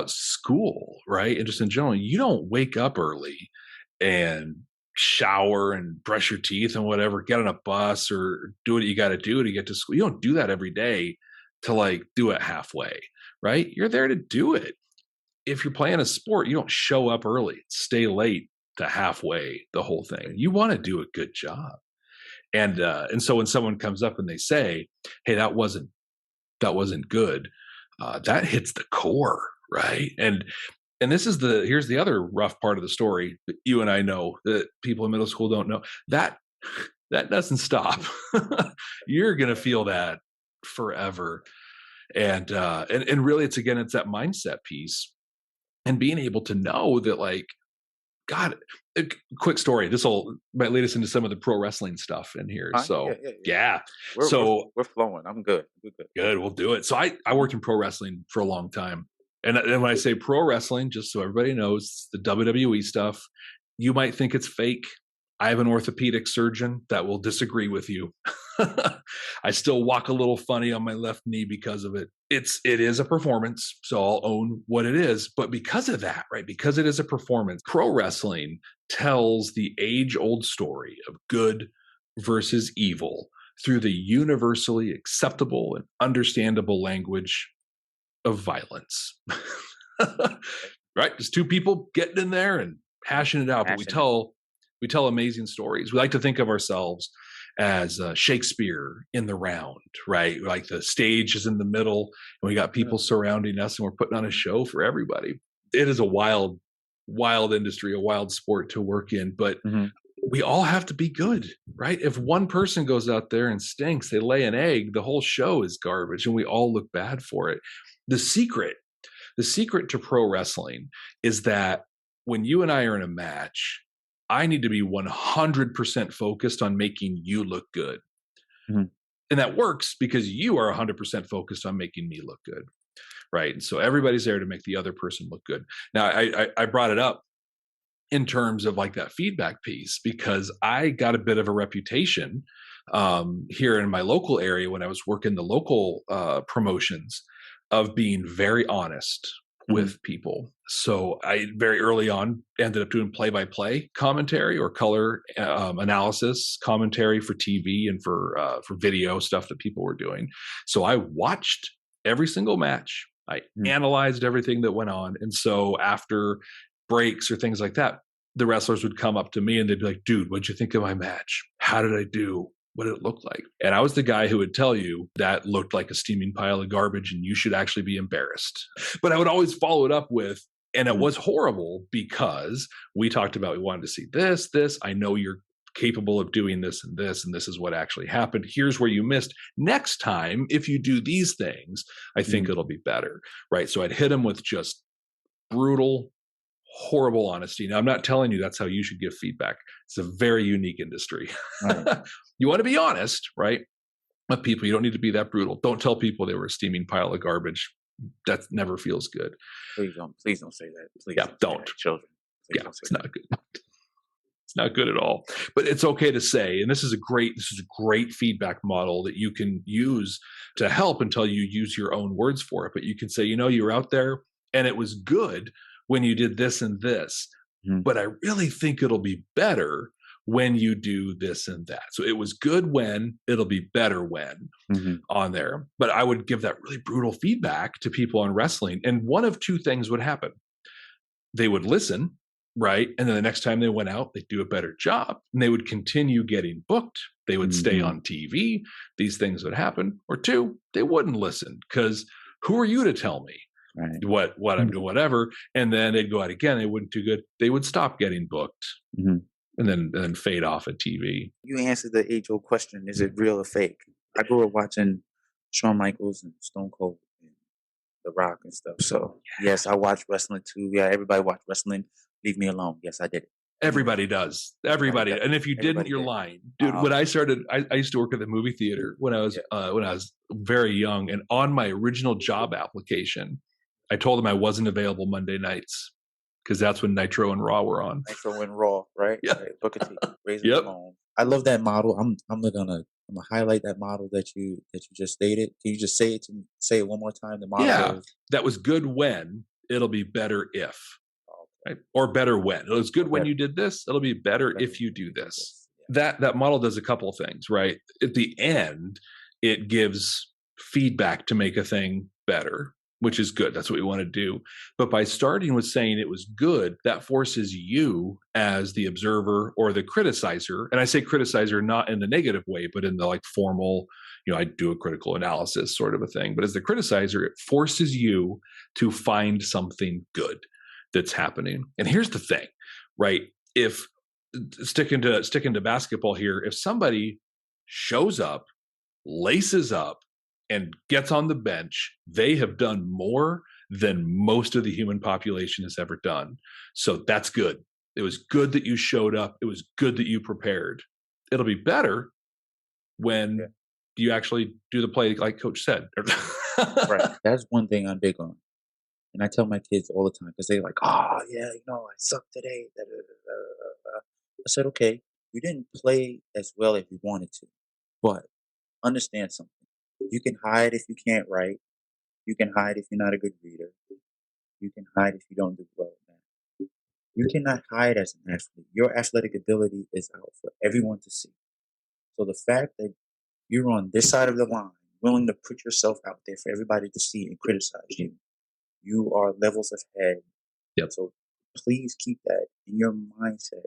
school, right? And just in general, you don't wake up early and shower and brush your teeth and whatever, get on a bus or do what you got to do to get to school. You don't do that every day to like do it halfway, right? You're there to do it. If you're playing a sport, you don't show up early, stay late to halfway the whole thing. You want to do a good job. And so when someone comes up and they say, "Hey, that wasn't good," that hits the core, right? And here's the other rough part of the story that you and I know that people in middle school don't know. That doesn't stop. You're gonna feel that forever. And really it's that mindset piece and being able to know that, like, God, a quick story. This might lead us into some of the pro wrestling stuff in here. Huh? Yeah, So yeah, yeah. yeah. We're So we're flowing. I'm good. We're good. good, we'll do it. So I worked in pro wrestling for a long time. And when I say pro wrestling, just so everybody knows, the WWE stuff, you might think it's fake. I have an orthopedic surgeon that will disagree with you. I still walk a little funny on my left knee because of it. It is a performance, so I'll own what it is. But because of that, right? Because it is a performance, pro wrestling tells the age-old story of good versus evil through the universally acceptable and understandable language of violence. Right? Just two people getting in there and hashing it out. But we tell amazing stories. We like to think of ourselves as Shakespeare in the round, right? Like the stage is in the middle and we got people surrounding us and we're putting on a show for everybody. It is a wild, wild industry, a wild sport to work in, but we all have to be good, right? If one person goes out there and stinks, they lay an egg, the whole show is garbage and we all look bad for it. The secret to pro wrestling is that when you and I are in a match, I need to be 100% focused on making you look good. And that works because you are 100% focused on making me look good, right? And so everybody's there to make the other person look good. Now, I brought it up in terms of like that feedback piece because I got a bit of a reputation here in my local area when I was working the local promotions of being very honest with people. So I very early on ended up doing play-by-play commentary or color analysis commentary for TV and for video stuff that people were doing. So I watched every single match. I analyzed everything that went on. And so after breaks or things like that, the wrestlers would come up to me and they'd be like, dude, what'd you think of my match? How did I do? What did it look like? And I was the guy who would tell you that looked like a steaming pile of garbage and you should actually be embarrassed. But I would always follow it up with, and it was horrible because we talked about, we wanted to see this. I know you're capable of doing this, and this is what actually happened. Here's where you missed. Next time, if you do these things, I think it'll be better, right? So I'd hit him with just brutal, horrible honesty. Now, I'm not telling you that's how you should give feedback. It's a very unique industry. Right. You want to be honest, right? But people, you don't need to be that brutal. Don't tell people they were a steaming pile of garbage. That never feels good. Please don't say that. Please don't. Children. Please don't it's not good. It's not good at all. But it's okay to say, and this is a great feedback model that you can use to help until you use your own words for it. But you can say, you were out there and it was good when you did this and this, but I really think it'll be better when you do this and that. So it was good when, it'll be better when on there. But I would give that really brutal feedback to people on wrestling. And one of two things would happen. They would listen, right? And then the next time they went out, they'd do a better job and they would continue getting booked. They would stay on TV. These things would happen. Or two, they wouldn't listen because who are you to tell me? Right. What I'm doing, whatever, and then they'd go out again. They wouldn't do good. They would stop getting booked, and then fade off at TV. You answered the age-old question: is it real or fake? I grew up watching Shawn Michaels and Stone Cold and The Rock and stuff. So yes, I watched wrestling too. Yeah, everybody watched wrestling. Leave me alone. Yes, I did it. Everybody does. Everybody. And if you didn't, you're lying, dude. When I started, I used to work at the movie theater when I was very young, and on my original job application, I told them I wasn't available Monday nights because that's when Nitro and Raw were on. Nitro and Raw, right? Yeah. Right. Booker T, Razor Ramon. I love that model. I'm gonna highlight that model that you just stated. Can you just say it one more time? The model. That was good when, it'll be better if. Right? Or better when. It was good when you did this. It'll be better if you do this. That model does a couple of things, right? At the end, it gives feedback to make a thing better, which is good. That's what we want to do. But by starting with saying it was good, that forces you as the observer or the criticizer, and I say criticizer not in the negative way, but in the like formal, I do a critical analysis sort of a thing. But as the criticizer, it forces you to find something good that's happening. And here's the thing, right? If sticking to basketball here, if somebody shows up, laces up, and gets on the bench, they have done more than most of the human population has ever done. So that's good. It was good that you showed up. It was good that you prepared. It'll be better when you actually do the play like Coach said. Right. That's one thing I'm big on. And I tell my kids all the time because they're like, oh, yeah, I suck today. I said, okay, We didn't play as well as we wanted to. But understand something. You can hide if you can't write. You can hide if you're not a good reader. You can hide if you don't do well at math. You cannot hide as an athlete. Your athletic ability is out for everyone to see. So the fact that you're on this side of the line, willing to put yourself out there for everybody to see and criticize you, you are levels ahead. Yep. So please keep that in your mindset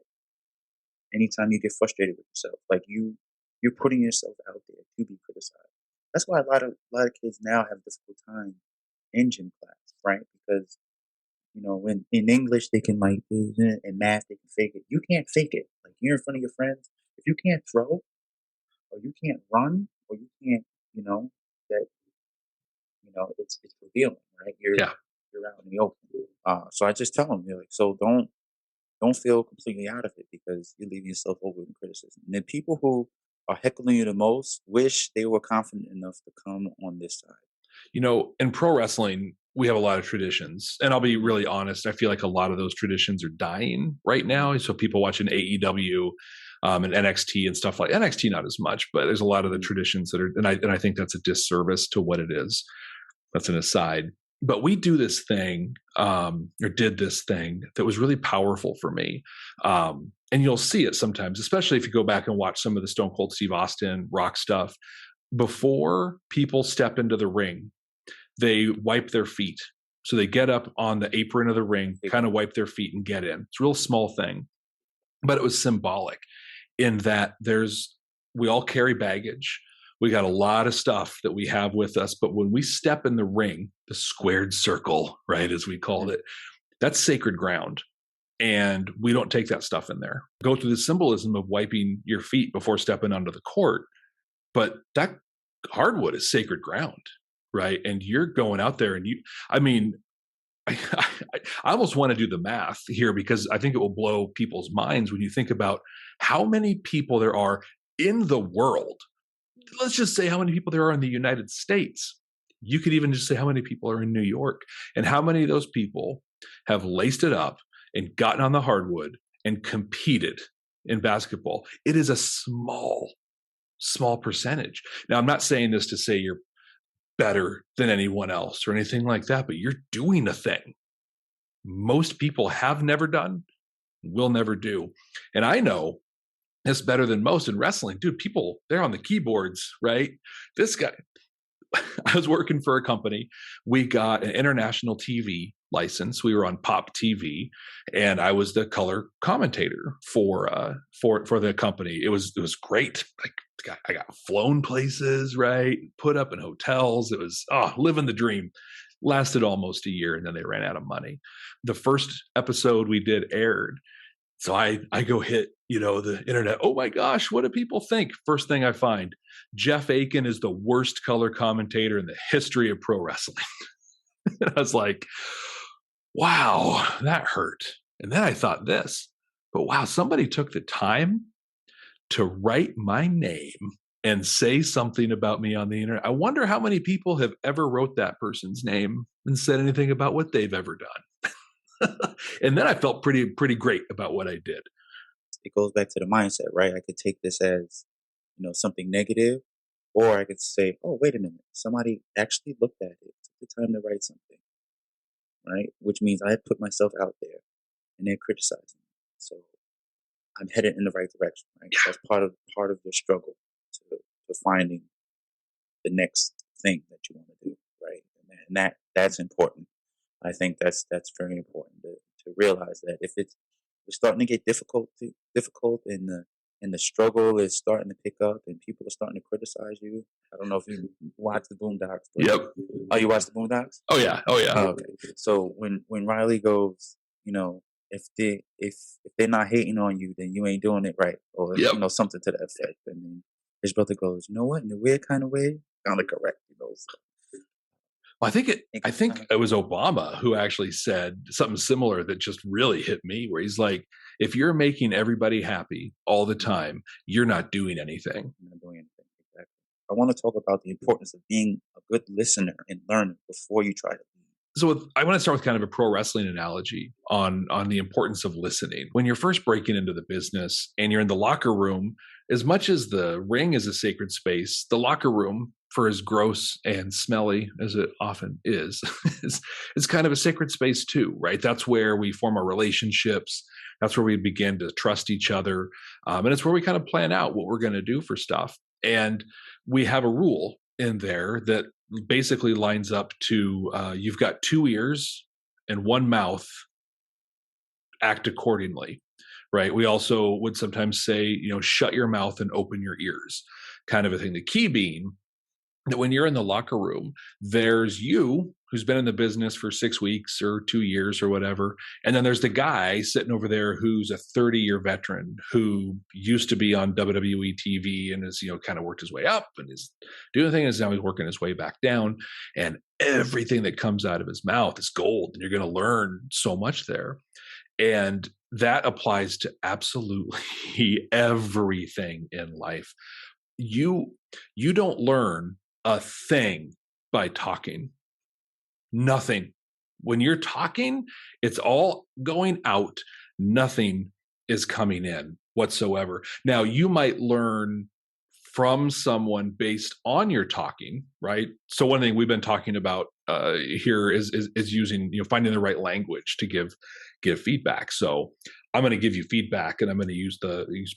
anytime you get frustrated with yourself. Like you're putting yourself out there to be criticized. That's why a lot of kids now have difficult time in gym class, right? Because when in English they can like in math they can fake it. You can't fake it. Like you're in front of your friends. If you can't throw or you can't run or you can't, that it's revealing, right? Yeah. You're out in the open. So I just tell them, like, so don't feel completely out of it because you're leaving yourself over in criticism. And the people who are heckling you the most wish they were confident enough to come on this side. In pro wrestling, we have a lot of traditions. And I'll be really honest, I feel like a lot of those traditions are dying right now. So people watching AEW and NXT and stuff like NXT, not as much, but there's a lot of the traditions that are, and I think that's a disservice to what it is. That's an aside. But we do this thing, or did this thing that was really powerful for me. And you'll see it sometimes, especially if you go back and watch some of the Stone Cold Steve Austin Rock stuff. Before people step into the ring, they wipe their feet. So they get up on the apron of the ring, kind of wipe their feet and get in. It's a real small thing, but it was symbolic in that we all carry baggage. We got a lot of stuff that we have with us, but when we step in the ring, the squared circle, right, as we called it, that's sacred ground. And we don't take that stuff in there. Go through the symbolism of wiping your feet before stepping onto the court. But that hardwood is sacred ground, right? And you're going out there and I almost want to do the math here because I think it will blow people's minds when you think about how many people there are in the world. Let's just say how many people there are in the United States. You could even just say how many people are in New York and how many of those people have laced it up and gotten on the hardwood and competed in basketball. It is a small percentage. Now, I'm not saying this to say you're better than anyone else or anything like that, but you're doing a thing most people have never done, will never do. And I know this better than most in wrestling. Dude, people, they're on the keyboards, right? This guy, I was working for a company. We got an international TV license. We were on Pop TV, and I was the color commentator for the company. It was great. Like I got flown places, right? Put up in hotels. It was living the dream. Lasted almost a year, and then they ran out of money. The first episode we did aired. So I go hit, the internet. Oh my gosh, what do people think? First thing I find, Jeff Akin is the worst color commentator in the history of pro wrestling. And I was like, wow, that hurt. And then I thought this, but wow, somebody took the time to write my name and say something about me on the internet. I wonder how many people have ever wrote that person's name and said anything about what they've ever done. And then I felt pretty great about what I did. It goes back to the mindset, right? I could take this as, something negative, or I could say, oh, wait a minute, somebody actually looked at it, took the time to write something, right? Which means I put myself out there and they're criticizing me. So I'm headed in the right direction, right? That's part of your struggle to finding the next thing that you want to do, right? And that's important. I think that's very important to realize that if it's starting to get difficult and the struggle is starting to pick up and people are starting to criticize you. I don't know if you watch the Boondocks. Yep. Oh, you watch the Boondocks? Oh yeah. Okay. So when Riley goes, if they're not hating on you, then you ain't doing it right, or something to that effect. And then his brother goes, you know what? In a weird kind of way, kind of correct, So. Well, I think it was Obama who actually said something similar that just really hit me, where he's like, if you're making everybody happy all the time, you're not doing anything. You're not doing anything. Exactly. I want to talk about the importance of being a good listener and learning before you try to lead. So I want to start with kind of a pro wrestling analogy on the importance of listening. When you're first breaking into the business and you're in the locker room, as much as the ring is a sacred space, the locker room, for as gross and smelly as it often is, is kind of a sacred space too, right? That's where we form our relationships. That's where we begin to trust each other. And it's where we kind of plan out what we're going to do for stuff. And we have a rule in there that basically lines up to you've got 2 ears and 1 mouth, act accordingly, right? We also would sometimes say, shut your mouth and open your ears, kind of a thing. The key being that when you're in the locker room, there's you who's been in the business for 6 weeks or 2 years or whatever. And then there's the guy sitting over there who's a 30-year veteran who used to be on WWE TV and has, kind of worked his way up and is doing the thing, is now he's working his way back down. And everything that comes out of his mouth is gold. And you're going to learn so much there. And that applies to absolutely everything in life. You don't learn a thing by talking. Nothing. When you're talking, it's all going out. Nothing is coming in whatsoever. Now, you might learn from someone based on your talking, right? So one thing we've been talking about here is using, finding the right language to give feedback. So I'm going to give you feedback and I'm going to use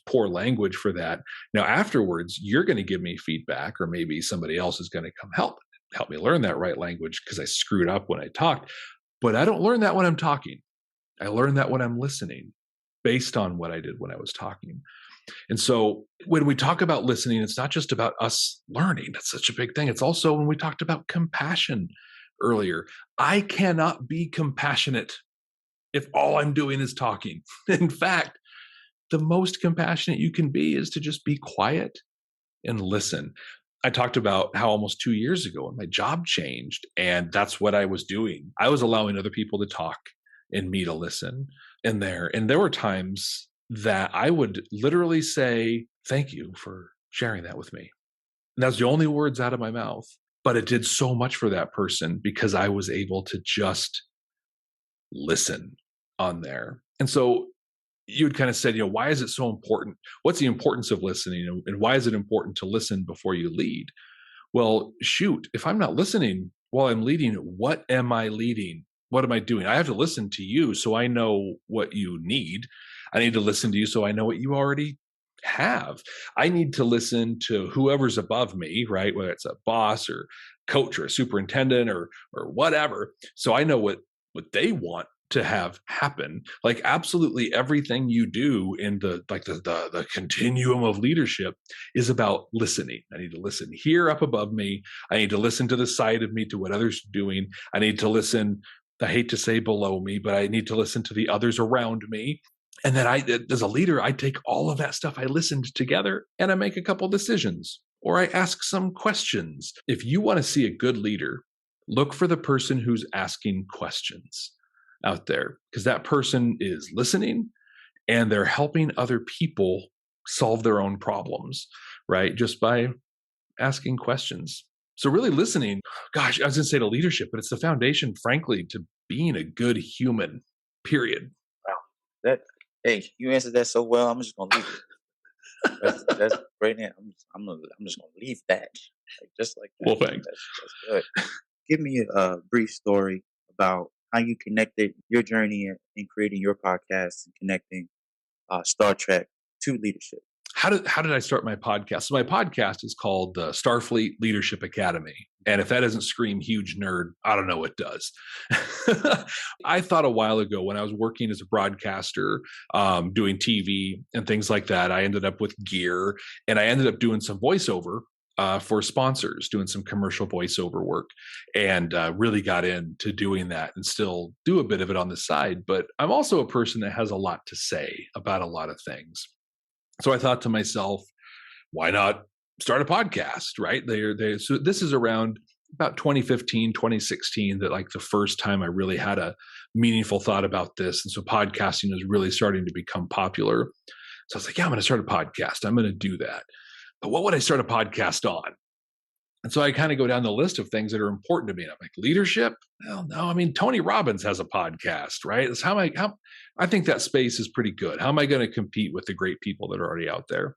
poor language for that. Now, afterwards, you're going to give me feedback, or maybe somebody else is going to come help me learn that right language because I screwed up when I talked. But I don't learn that when I'm talking. I learn that when I'm listening based on what I did when I was talking. And so when we talk about listening, it's not just about us learning. That's such a big thing. It's also when we talked about compassion earlier. I cannot be compassionate if all I'm doing is talking. In fact, the most compassionate you can be is to just be quiet and listen. I talked about how almost 2 years ago when my job changed, and that's what I was doing. I was allowing other people to talk and me to listen in there. And there were times that I would literally say, "Thank you for sharing that with me." And that's the only words out of my mouth. But it did so much for that person because I was able to just listen on there. And so you had kind of said, why is it so important? What's the importance of listening? And why is it important to listen before you lead? Well, shoot, if I'm not listening while I'm leading, what am I leading? What am I doing? I have to listen to you so I know what you need. I need to listen to you so I know what you already have. I need to listen to whoever's above me, right? Whether it's a boss or coach or a superintendent or whatever. So I know what they want to have happen. Like absolutely everything you do in the continuum of leadership is about listening. I need to listen here up above me. I need to listen to the side of me, to what others are doing. I need to listen, I hate to say below me, but I need to listen to the others around me. And then as a leader, I take all of that stuff I listened together and I make a couple decisions, or I ask some questions. If you want to see a good leader, look for the person who's asking questions out there, because that person is listening and they're helping other people solve their own problems, right? Just by asking questions. So really listening, gosh, I was going to say to leadership, but it's the foundation, frankly, to being a good human, period. Wow. Hey, you answered that so well. I'm just going to leave it. That's right now. I'm just going to leave that just like that. Well, thanks. That's good. Give me a brief story about how you connected your journey in creating your podcast and connecting StarTrek to leadership. How did I start my podcast? So my podcast is called the Starfleet Leadership Academy. And if that doesn't scream huge nerd, I don't know what does. I thought a while ago when I was working as a broadcaster, doing TV and things like that, I ended up with gear and I ended up doing some voiceover for sponsors, doing some commercial voiceover work, and really got into doing that and still do a bit of it on the side. But I'm also a person that has a lot to say about a lot of things. So I thought to myself, why not start a podcast, right? So this is around about 2015, 2016, that like the first time I really had a meaningful thought about this. And so podcasting was really starting to become popular. So I was like, yeah, I'm going to start a podcast. I'm going to do that. But what would I start a podcast on? And so I kind of go down the list of things that are important to me. And I'm like, leadership? Well, no. I mean, Tony Robbins has a podcast, right? It's how I think that space is pretty good. How am I going to compete with the great people that are already out there?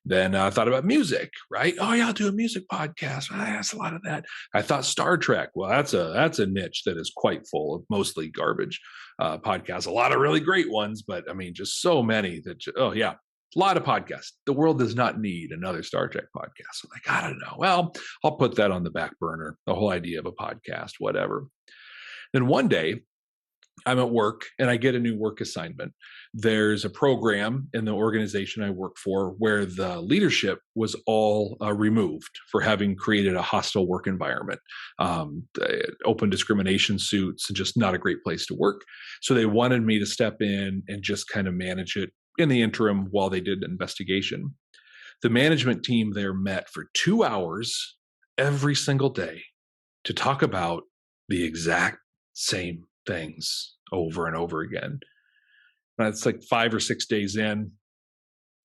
Then I thought about music, right? Oh yeah, I'll do a music podcast. That's a lot of that. I thought Star Trek. Well, that's a niche that is quite full of mostly garbage podcasts. A lot of really great ones, but I mean, just so many that. Oh yeah, a lot of podcasts. The world does not need another Star Trek podcast. So like, I don't know. Well, I'll put that on the back burner. The whole idea of a podcast, whatever. Then one day I'm at work and I get a new work assignment. There's a program in the organization I work for where the leadership was all removed for having created a hostile work environment, open discrimination suits, and just not a great place to work. So they wanted me to step in and just kind of manage it in the interim while they did an investigation. The management team there met for 2 hours every single day to talk about the exact same things over and over again. And it's like 5 or 6 days in,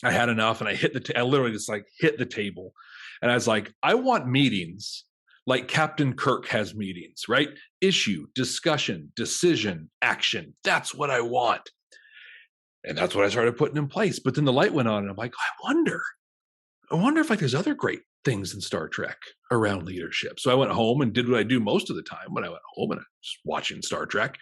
I had enough, and I I literally just like hit the table, and I was like, I want meetings like Captain Kirk has meetings, right? Issue, discussion, decision, action. That's what I want. And that's what I started putting in place. But then the light went on, and I'm like, I wonder if like there's other great things in Star Trek around leadership. So I went home and did what I do most of the time when I went home, and I was watching Star Trek,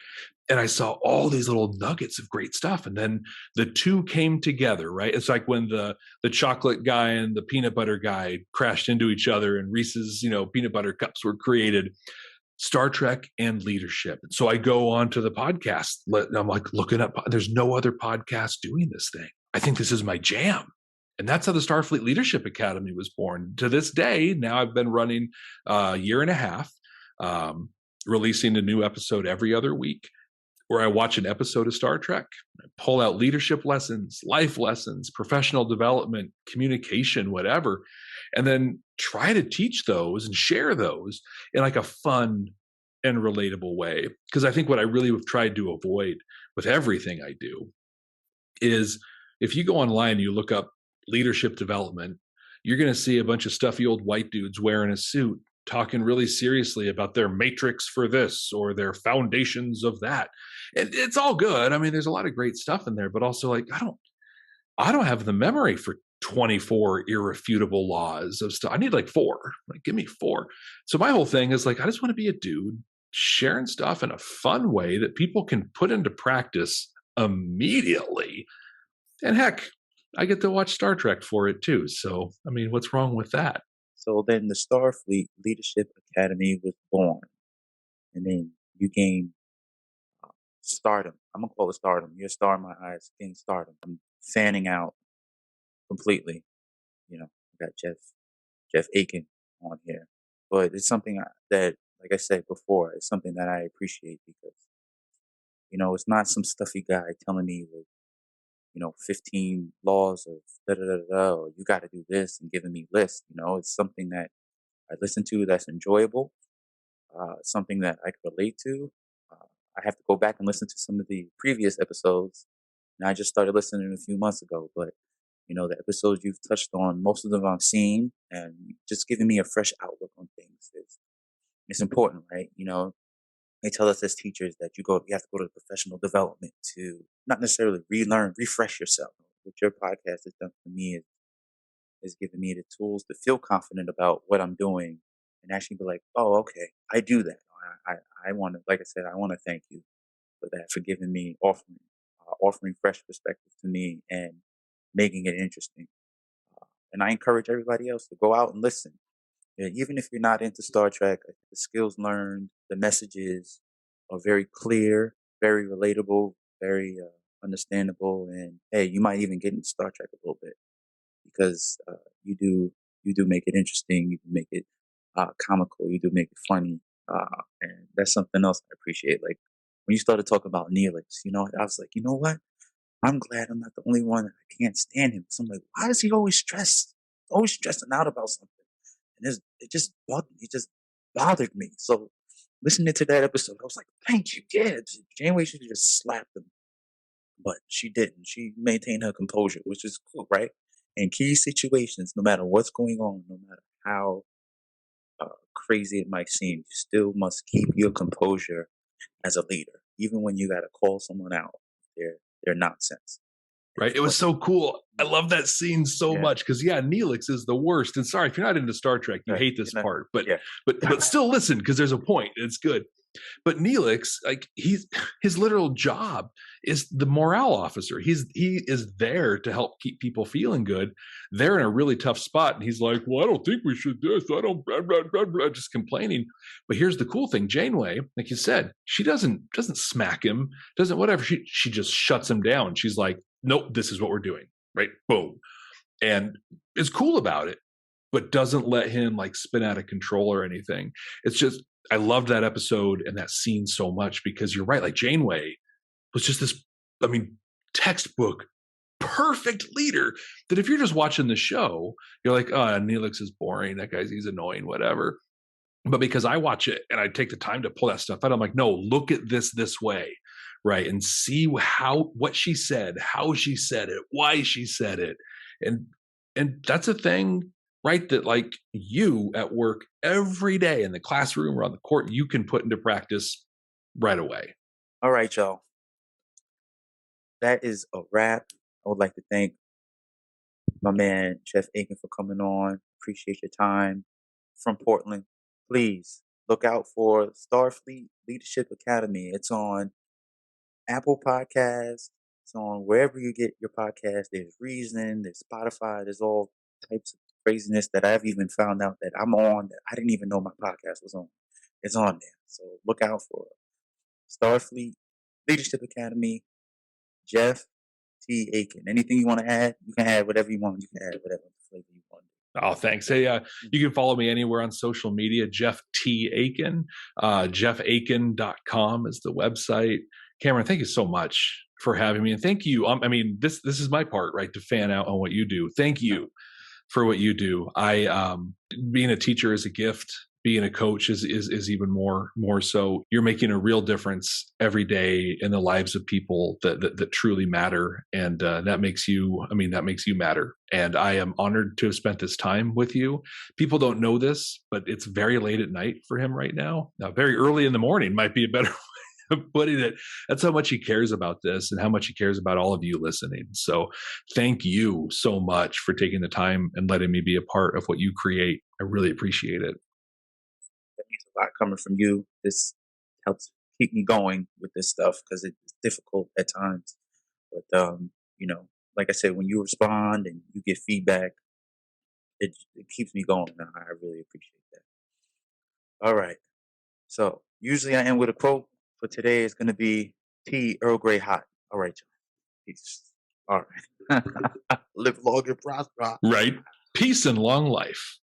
and I saw all these little nuggets of great stuff. And then the two came together, right? It's like when the chocolate guy and the peanut butter guy crashed into each other, and Reese's, peanut butter cups were created. Star Trek and leadership. So I go on to the podcast. I'm like looking up, there's no other podcast doing this thing. I think this is my jam. And that's how the Starfleet Leadership Academy was born. To this day, now I've been running a year and a half, releasing a new episode every other week, where I watch an episode of Star Trek, I pull out leadership lessons, life lessons, professional development, communication, whatever, and then try to teach those and share those in like a fun and relatable way. Because I think what I really have tried to avoid with everything I do is if you go online and you look up leadership development, you're going to see a bunch of stuffy old white dudes wearing a suit talking really seriously about their matrix for this or their foundations of that. And it's all good. I mean, there's a lot of great stuff in there, but also like, I don't have the memory for 24 irrefutable laws of stuff. I need like 4. Like, give me 4. So my whole thing is like, I just want to be a dude sharing stuff in a fun way that people can put into practice immediately. And heck, I get to watch Star Trek for it too. So, I mean, what's wrong with that? So then the Starfleet Leadership Academy was born, and then you gained stardom. I'm gonna call it stardom. You're a star in my eyes. Gain stardom. I'm fanning out completely. I got Jeff Akin on here, but it's something that, like I said before, it's something that I appreciate because it's not some stuffy guy telling me that 15 laws of da da da da, da, or you got to do this and giving me lists. It's something that I listen to that's enjoyable, something that I can relate to. Uh, I have to go back and listen to some of the previous episodes, and I just started listening a few months ago. But the episodes you've touched on, most of them I've seen, and just giving me a fresh outlook on things is important, right? They tell us as teachers that you have to go to professional development to not necessarily relearn, refresh yourself. What your podcast has done for me is giving me the tools to feel confident about what I'm doing and actually be like, oh, okay, I do that. I want to, like I said, I want to thank you for that, for giving me, offering fresh perspective to me and making it interesting. And I encourage everybody else to go out and listen. Yeah, even if you're not into Star Trek, I think the skills learned, the messages are very clear, very relatable, very understandable, and hey, you might even get into Star Trek a little bit because you do make it interesting, you do make it comical, you do make it funny, and that's something else I appreciate. Like when you started talking about Neelix, I was like, you know what? I'm glad I'm not the only one that I can't stand him. So I'm like, why is he always stressed? Always stressing out about something. And it just bugged me. It just bothered me. So listening to that episode, I was like, thank you. Yeah, Janeway should have just slapped him. But she didn't. She maintained her composure, which is cool, right? In key situations, no matter what's going on, no matter how crazy it might seem, you still must keep your composure as a leader, even when you got to call someone out. Their nonsense. Right. It was so cool. I love that scene so Yeah. much because Neelix is the worst. And sorry if you're not into Star Trek, you Right. hate this part, but Yeah. but still listen because there's a point. It's good. But Neelix, like his literal job is the morale officer. He is there to help keep people feeling good. They're in a really tough spot, and he's like, "Well, I don't think we should do this. I don't," blah, blah, blah, blah, just complaining. But here's the cool thing: Janeway, like you said, she doesn't smack him, doesn't whatever. She just shuts him down. She's like, "Nope, this is what we're doing." Right? Boom, and is cool about it, but doesn't let him like spin out of control or anything. It's just I loved that episode and that scene so much because you're right. Like Janeway was just this, I mean, textbook perfect leader that if you're just watching the show, you're like, oh, Neelix is boring. That he's annoying, whatever. But because I watch it and I take the time to pull that stuff out, I'm like, no, look at this way. Right. And see what she said, how she said it, why she said it. And that's a thing, right? That like you at work every day in the classroom or on the court, you can put into practice right away. All right, y'all. That is a wrap. I would like to thank my man, Jeff Akin, for coming on. Appreciate your time from Portland. Please look out for Starfleet Leadership Academy. It's on Apple Podcasts. It's on wherever you get your podcast. There's Reason, there's Spotify, there's all types of craziness that I've even found out that I'm on that I didn't even know my podcast was on. It's on there. So look out for Starfleet Leadership Academy. Jeff T. Akin. Anything you want to add? You can add whatever you want. You can add whatever flavor you want. Oh, thanks. Hey, you can follow me anywhere on social media, Jeff T. Akin. JeffAkin.com is the website. Cameron, thank you so much for having me. And thank you. I mean, this is my part, right? To fan out on what you do. Thank you for what you do. Being a teacher is a gift. Being a coach is even more so. You're making a real difference every day in the lives of people that truly matter, and that makes you matter. And I am honored to have spent this time with you. People don't know this, but it's very late at night for him right now. Now, very early in the morning might be a better way of putting it. That's how much he cares about this and how much he cares about all of you listening. So thank you so much for taking the time and letting me be a part of what you create. I really appreciate it. That means a lot coming from you. This helps keep me going with this stuff because it's difficult at times. But like I said, when you respond and you get feedback, it keeps me going. And I really appreciate that. All right. So usually I end with a quote. For today, it's going to be tea Earl Grey hot. All right, y'all. Peace. All right. Live long and prosper. Right. Peace and long life.